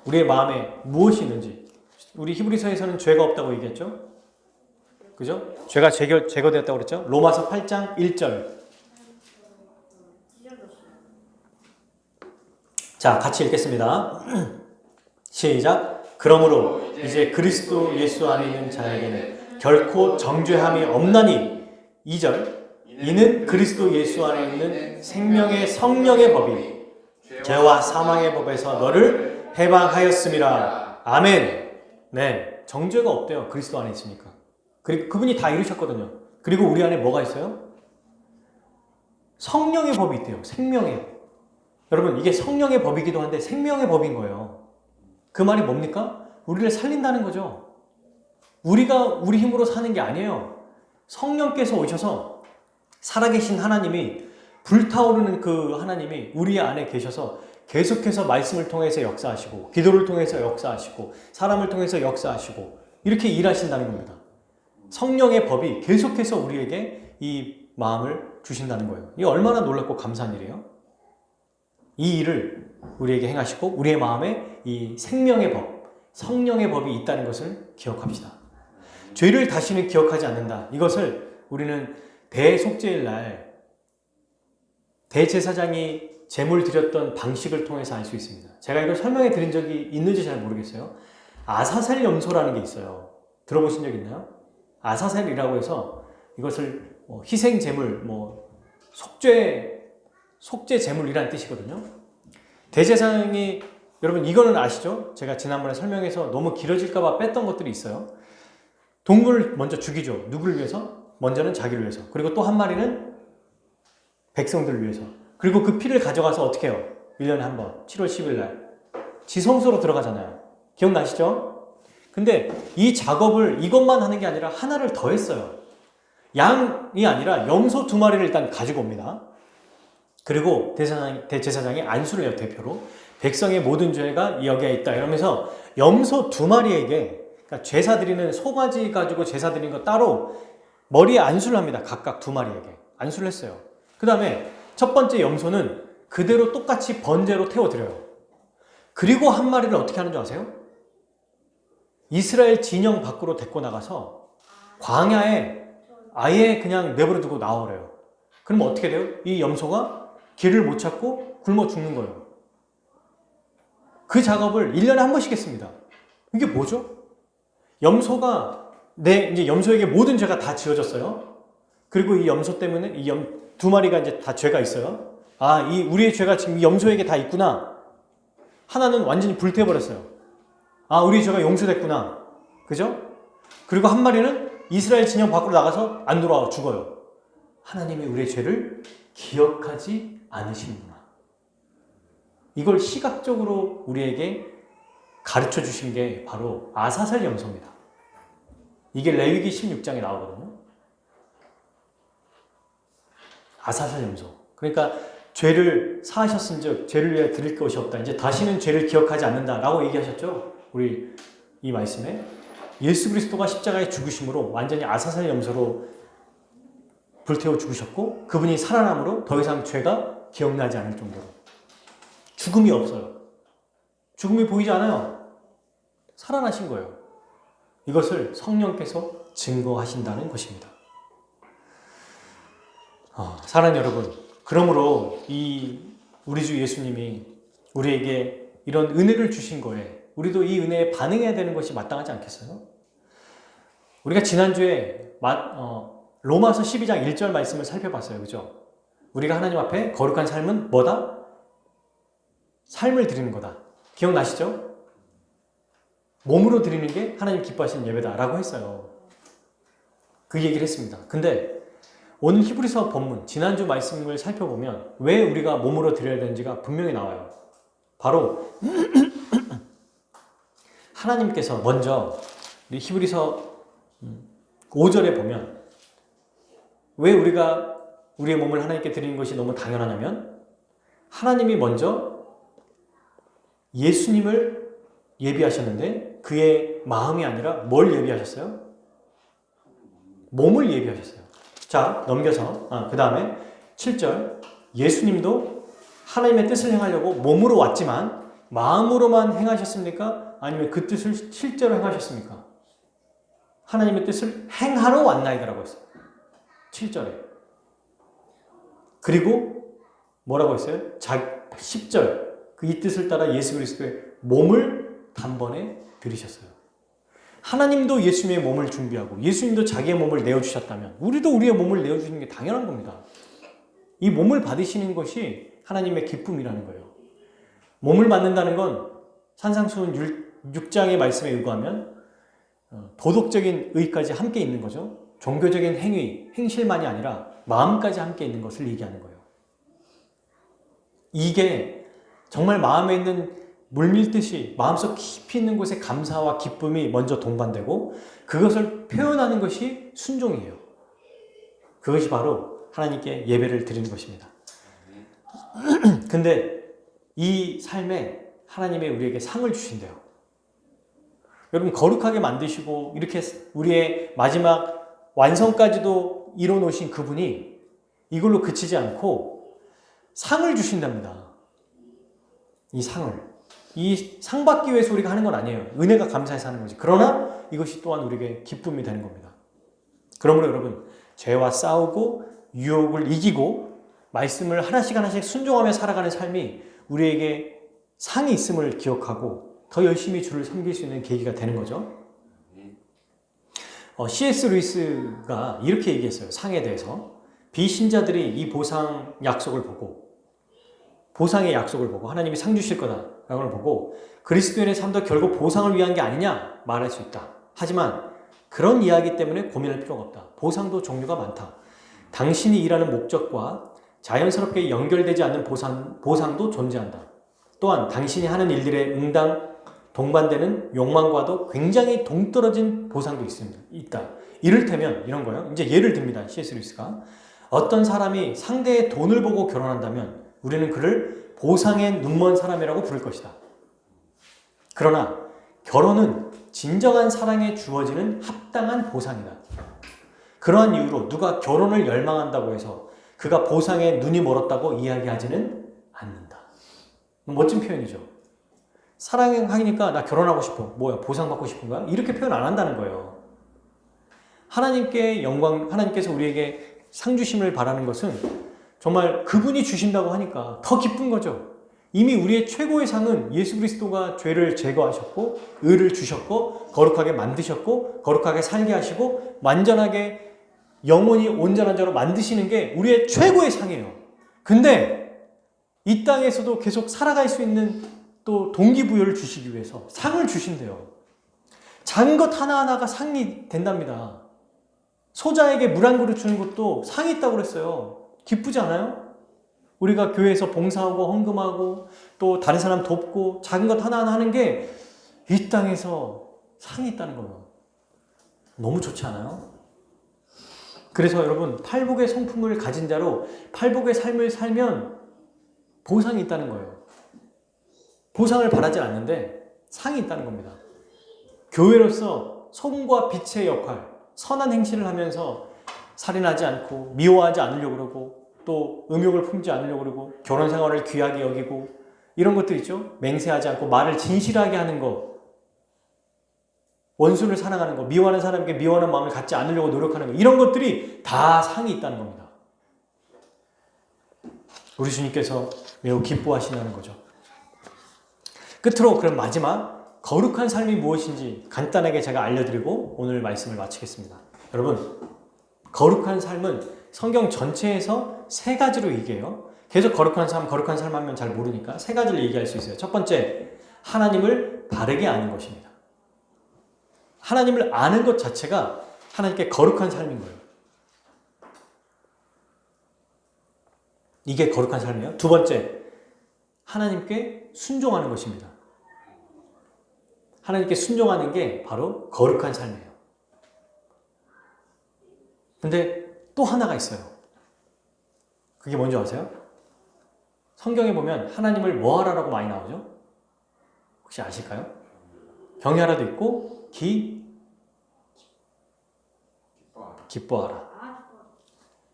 우리의 마음에 무엇이 있는지. 우리 히브리서에서는 죄가 없다고 얘기했죠? 그죠? 죄가 제거되었다고 그랬죠? 로마서 8장 1절. 자, 같이 읽겠습니다. 시작. 그러므로 이제 그리스도 예수 안에 있는 자에게는 결코 정죄함이 없나니 2절. 이는 그리스도 예수 안에 있는 생명의 성령의 법이 죄와 사망의 법에서 너를 해방하였음이라. 아멘. 네, 정죄가 없대요. 그리스도 안에 있으니까. 그리고 그분이 다 이루셨거든요. 그리고 우리 안에 뭐가 있어요? 성령의 법이 있대요. 생명의. 여러분, 이게 성령의 법이기도 한데 생명의 법인 거예요. 그 말이 뭡니까? 우리를 살린다는 거죠. 우리가 우리 힘으로 사는 게 아니에요. 성령께서 오셔서 살아계신 하나님이, 불타오르는 그 하나님이 우리 안에 계셔서 계속해서 말씀을 통해서 역사하시고 기도를 통해서 역사하시고 사람을 통해서 역사하시고 이렇게 일하신다는 겁니다. 성령의 법이 계속해서 우리에게 이 마음을 주신다는 거예요. 이게 얼마나 놀랍고 감사한 일이에요. 이 일을 우리에게 행하시고 우리의 마음에 이 생명의 법, 성령의 법이 있다는 것을 기억합시다. 죄를 다시는 기억하지 않는다. 이것을 우리는 대속죄일 날 대제사장이 제물 드렸던 방식을 통해서 알 수 있습니다. 제가 이걸 설명해 드린 적이 있는지 잘 모르겠어요. 아사셀 염소라는 게 있어요. 들어보신 적 있나요? 아사셀이라고 해서 이것을 희생 제물, 속죄 제물이라는 뜻이거든요. 대제사장이 여러분 이거는 아시죠? 제가 지난번에 설명해서 너무 길어질까봐 뺐던 것들이 있어요. 동물을 먼저 죽이죠. 누구를 위해서? 먼저는 자기를 위해서. 그리고 또 한 마리는 백성들을 위해서. 그리고 그 피를 가져가서 어떻게 해요? 1년에 한 번, 7월 10일 날 지성소로 들어가잖아요. 기억나시죠? 근데 이 작업을 이것만 하는 게 아니라 하나를 더 했어요. 양이 아니라 염소 2마리를 일단 가지고 옵니다. 그리고 대제사장이 안수를 해요. 대표로. 백성의 모든 죄가 여기에 있다 이러면서 염소 2마리에게, 그러니까 제사 드리는 소가지 가지고 제사 드리는 거 따로 머리에 안수를 합니다. 각각 2마리에게 안수를 했어요. 그 다음에 첫 번째 염소는 그대로 똑같이 번제로 태워드려요. 그리고 한 마리를 어떻게 하는 줄 아세요? 이스라엘 진영 밖으로 데리고 나가서 광야에 아예 그냥 내버려 두고 나오래요. 그럼 어떻게 돼요? 이 염소가 길을 못 찾고 굶어 죽는 거예요. 그 작업을 1년에 한 번씩 했습니다. 이게 뭐죠? 염소가 이제 염소에게 모든 죄가 다 지어졌어요. 그리고 이 염소 때문에 이 2마리가 이제 다 죄가 있어요. 우리의 죄가 지금 이 염소에게 다 있구나. 하나는 완전히 불태워버렸어요. 우리의 죄가 용서됐구나. 그죠? 그리고 한 마리는 이스라엘 진영 밖으로 나가서 안 돌아와 죽어요. 하나님이 우리의 죄를 기억하지 않으시는구나. 이걸 시각적으로 우리에게 가르쳐 주신 게 바로 아사살 염소입니다. 이게 레위기 16장에 나오거든요. 아사살 염소. 그러니까 죄를 사하셨은즉 죄를 위해 드릴 것이 없다. 이제 다시는 죄를 기억하지 않는다라고 얘기하셨죠. 우리 이 말씀에 예수 그리스도가 십자가에 죽으심으로 완전히 아사살 염소로 불태워 죽으셨고 그분이 살아남으로 더 이상 죄가 기억나지 않을 정도로 죽음이 없어요. 죽음이 보이지 않아요. 살아나신 거예요. 이것을 성령께서 증거하신다는 것입니다. 사랑하는 여러분, 그러므로 우리 주 예수님이 우리에게 이런 은혜를 주신 거에 우리도 이 은혜에 반응해야 되는 것이 마땅하지 않겠어요? 우리가 지난주에 로마서 12장 1절 말씀을 살펴봤어요. 그죠? 우리가 하나님 앞에 거룩한 삶은 뭐다? 삶을 드리는 거다. 기억나시죠? 몸으로 드리는 게 하나님 기뻐하시는 예배다라고 했어요. 그 얘기를 했습니다. 근데 오늘 히브리서 본문, 지난주 말씀을 살펴보면 왜 우리가 몸으로 드려야 되는지가 분명히 나와요. 바로 하나님께서 먼저 히브리서 5절에 보면 왜 우리가 우리의 몸을 하나님께 드리는 것이 너무 당연하냐면 하나님이 먼저 예수님을 예비하셨는데 그의 마음이 아니라 뭘 예비하셨어요? 몸을 예비하셨어요. 자, 넘겨서 그 다음에 7절 예수님도 하나님의 뜻을 행하려고 몸으로 왔지만 마음으로만 행하셨습니까? 아니면 그 뜻을 실제로 행하셨습니까? 하나님의 뜻을 행하러 왔나이다라고 했어요. 7절에. 그리고 뭐라고 했어요? 10절. 이 뜻을 따라 예수 그리스도의 몸을 단번에 들이셨어요. 하나님도 예수님의 몸을 준비하고 예수님도 자기의 몸을 내어주셨다면 우리도 우리의 몸을 내어주시는 게 당연한 겁니다. 이 몸을 받으시는 것이 하나님의 기쁨이라는 거예요. 몸을 받는다는 건 산상수훈 6장의 말씀에 의거하면 도덕적인 의까지 함께 있는 거죠. 종교적인 행실만이 아니라 마음까지 함께 있는 것을 얘기하는 거예요. 이게 정말 마음에 있는 물밀듯이 마음속 깊이 있는 곳에 감사와 기쁨이 먼저 동반되고 그것을 표현하는 것이 순종이에요. 그것이 바로 하나님께 예배를 드리는 것입니다. 근데 이 삶에 하나님이 우리에게 상을 주신대요. 여러분 거룩하게 만드시고 이렇게 우리의 마지막 완성까지도 이뤄놓으신 그분이 이걸로 그치지 않고 상을 주신답니다. 이 상을. 이 상 받기 위해서 우리가 하는 건 아니에요. 은혜가 감사해서 하는 거지. 그러나 이것이 또한 우리에게 기쁨이 되는 겁니다. 그러므로 여러분 죄와 싸우고 유혹을 이기고 말씀을 하나씩 하나씩 순종하며 살아가는 삶이 우리에게 상이 있음을 기억하고 더 열심히 주를 섬길 수 있는 계기가 되는 거죠. C.S. 루이스가 이렇게 얘기했어요. 상에 대해서. 비신자들이 이 보상 약속을 보고, 보상의 약속을 보고 하나님이 상 주실 거다라고 보고 그리스도인의 삶도 결국 보상을 위한 게 아니냐 말할 수 있다. 하지만 그런 이야기 때문에 고민할 필요가 없다. 보상도 종류가 많다. 당신이 일하는 목적과 자연스럽게 연결되지 않는 보상도 존재한다. 또한 당신이 하는 일들의 동반되는 욕망과도 굉장히 동떨어진 보상도 있다. 이를테면 이런 거예요. 이제 예를 듭니다. C.S. 루이스가. 어떤 사람이 상대의 돈을 보고 결혼한다면 우리는 그를 보상에 눈먼 사람이라고 부를 것이다. 그러나 결혼은 진정한 사랑에 주어지는 합당한 보상이다. 그러한 이유로 누가 결혼을 열망한다고 해서 그가 보상에 눈이 멀었다고 이야기하지는 않는다. 멋진 표현이죠. 사랑하니까 나 결혼하고 싶어. 뭐야, 보상받고 싶은 거야? 이렇게 표현 안 한다는 거예요. 하나님께서 우리에게 상 주심을 바라는 것은 정말 그분이 주신다고 하니까 더 기쁜 거죠. 이미 우리의 최고의 상은 예수 그리스도가 죄를 제거하셨고 의를 주셨고 거룩하게 만드셨고 거룩하게 살게 하시고 완전하게 영원히 온전한 자로 만드시는 게 우리의 최고의 상이에요. 근데 이 땅에서도 계속 살아갈 수 있는 또 동기부여를 주시기 위해서 상을 주신대요. 작은 것 하나하나가 상이 된답니다. 소자에게 물 한 그릇 주는 것도 상이 있다고 그랬어요. 기쁘지 않아요? 우리가 교회에서 봉사하고 헌금하고 또 다른 사람 돕고 작은 것 하나하나 하는 게 이 땅에서 상이 있다는 거예요. 너무 좋지 않아요? 그래서 여러분, 팔복의 성품을 가진 자로 팔복의 삶을 살면 보상이 있다는 거예요. 보상을 바라지 않는데 상이 있다는 겁니다. 교회로서 소금과 빛의 역할, 선한 행실을 하면서 살인하지 않고 미워하지 않으려고 그러고 또 음욕을 품지 않으려고 그러고 결혼 생활을 귀하게 여기고 이런 것들 있죠. 맹세하지 않고 말을 진실하게 하는 거, 원수를 사랑하는 거, 미워하는 사람에게 미워하는 마음을 갖지 않으려고 노력하는 거, 이런 것들이 다 상이 있다는 겁니다. 우리 주님께서 매우 기뻐하신다는 거죠. 끝으로 그럼 마지막 거룩한 삶이 무엇인지 간단하게 제가 알려드리고 오늘 말씀을 마치겠습니다. 여러분, 거룩한 삶은 성경 전체에서 세 가지로 얘기해요. 계속 거룩한 삶 하면 잘 모르니까 세 가지를 얘기할 수 있어요. 첫 번째, 하나님을 바르게 아는 것입니다. 하나님을 아는 것 자체가 하나님께 거룩한 삶인 거예요. 이게 거룩한 삶이에요. 두 번째, 하나님께 순종하는 것입니다. 하나님께 순종하는 게 바로 거룩한 삶이에요. 근데 또 하나가 있어요. 그게 뭔지 아세요? 성경에 보면 하나님을 뭐 하라라고 많이 나오죠? 혹시 아실까요? 경외하라도 있고 기뻐하라.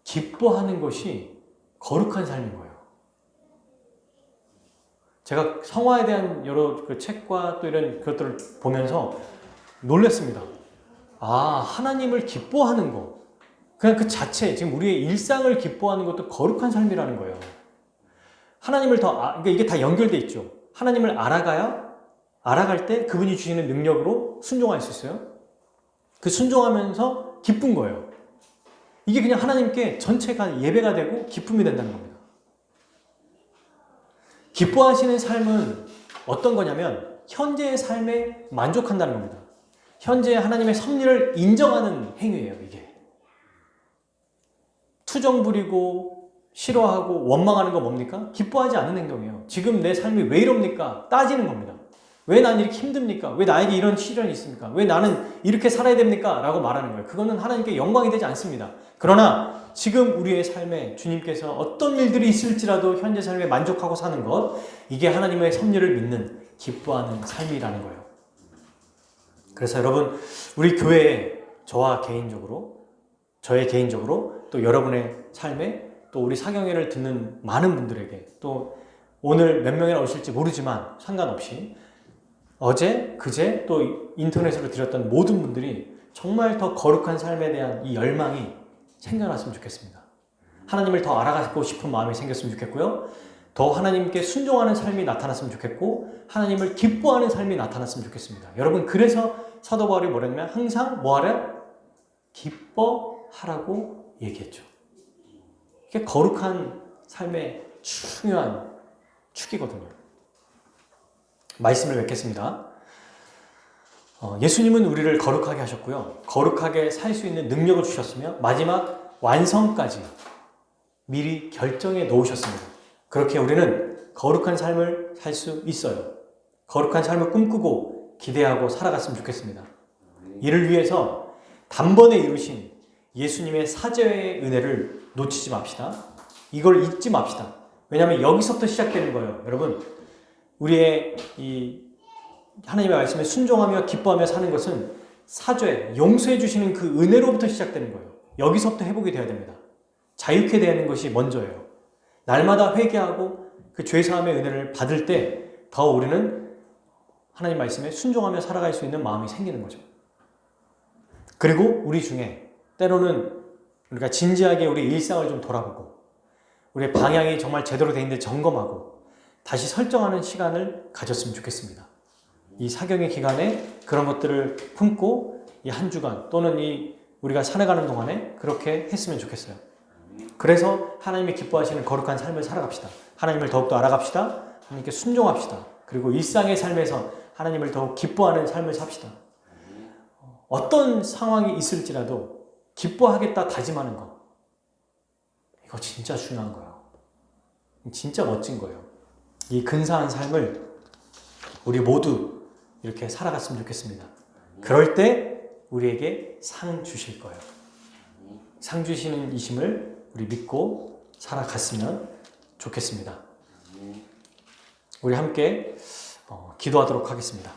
기뻐하는 것이 거룩한 삶인 거예요. 제가 성화에 대한 여러 책과 또 이런 것들을 보면서 놀랐습니다. 아, 하나님을 기뻐하는 거. 그냥 그 자체, 지금 우리의 일상을 기뻐하는 것도 거룩한 삶이라는 거예요. 하나님을 그러니까 이게 다 연결돼 있죠. 하나님을 알아갈 때 그분이 주시는 능력으로 순종할 수 있어요. 그 순종하면서 기쁜 거예요. 이게 그냥 하나님께 전체가 예배가 되고 기쁨이 된다는 겁니다. 기뻐하시는 삶은 어떤 거냐면 현재의 삶에 만족한다는 겁니다. 현재의 하나님의 섭리를 인정하는 행위예요, 이게. 투정 부리고 싫어하고 원망하는 거 뭡니까? 기뻐하지 않는 행동이에요. 지금 내 삶이 왜 이럽니까? 따지는 겁니다. 왜 난 이렇게 힘듭니까? 왜 나에게 이런 시련이 있습니까? 왜 나는 이렇게 살아야 됩니까? 라고 말하는 거예요. 그거는 하나님께 영광이 되지 않습니다. 그러나 지금 우리의 삶에 주님께서 어떤 일들이 있을지라도 현재 삶에 만족하고 사는 것, 이게 하나님의 섭리를 믿는 기뻐하는 삶이라는 거예요. 그래서 여러분, 우리 교회에 저의 개인적으로 또 여러분의 삶에 또 우리 사경회를 듣는 많은 분들에게 또 오늘 몇 명이나 오실지 모르지만 상관없이 어제, 그제 또 인터넷으로 드렸던 모든 분들이 정말 더 거룩한 삶에 대한 이 열망이 생겨났으면 좋겠습니다. 하나님을 더 알아가고 싶은 마음이 생겼으면 좋겠고요. 더 하나님께 순종하는 삶이 나타났으면 좋겠고 하나님을 기뻐하는 삶이 나타났으면 좋겠습니다. 여러분, 그래서 사도 바울이 뭐랬냐면 항상 뭐하래? 기뻐하라고 얘기했죠. 이게 거룩한 삶의 중요한 축이거든요. 말씀을 맺겠습니다. 예수님은 우리를 거룩하게 하셨고요. 거룩하게 살 수 있는 능력을 주셨으며 마지막 완성까지 미리 결정해 놓으셨습니다. 그렇게 우리는 거룩한 삶을 살 수 있어요. 거룩한 삶을 꿈꾸고 기대하고 살아갔으면 좋겠습니다. 이를 위해서 단번에 이루신 예수님의 사죄의 은혜를 놓치지 맙시다. 이걸 잊지 맙시다. 왜냐하면 여기서부터 시작되는 거예요. 여러분, 우리의 이 하나님의 말씀에 순종하며 기뻐하며 사는 것은 사죄, 용서해 주시는 그 은혜로부터 시작되는 거예요. 여기서부터 회복이 되어야 됩니다. 자유케 되는 것이 먼저예요. 날마다 회개하고 그 죄사함의 은혜를 받을 때 더 우리는 하나님 말씀에 순종하며 살아갈 수 있는 마음이 생기는 거죠. 그리고 우리 중에 때로는 우리가 진지하게 우리 일상을 좀 돌아보고 우리의 방향이 정말 제대로 돼 있는지 점검하고 다시 설정하는 시간을 가졌으면 좋겠습니다. 이 사경의 기간에 그런 것들을 품고 이 한 주간 또는 이 우리가 살아가는 동안에 그렇게 했으면 좋겠어요. 그래서 하나님이 기뻐하시는 거룩한 삶을 살아갑시다. 하나님을 더욱더 알아갑시다. 하나님께 순종합시다. 그리고 일상의 삶에서 하나님을 더욱 기뻐하는 삶을 삽시다. 어떤 상황이 있을지라도 기뻐하겠다 다짐하는 거. 이거 진짜 중요한 거예요. 진짜 멋진 거예요. 이 근사한 삶을 우리 모두 이렇게 살아갔으면 좋겠습니다. 그럴 때 우리에게 상 주실 거예요. 상 주시는 이심을 우리 믿고 살아갔으면 좋겠습니다. 우리 함께 기도하도록 하겠습니다.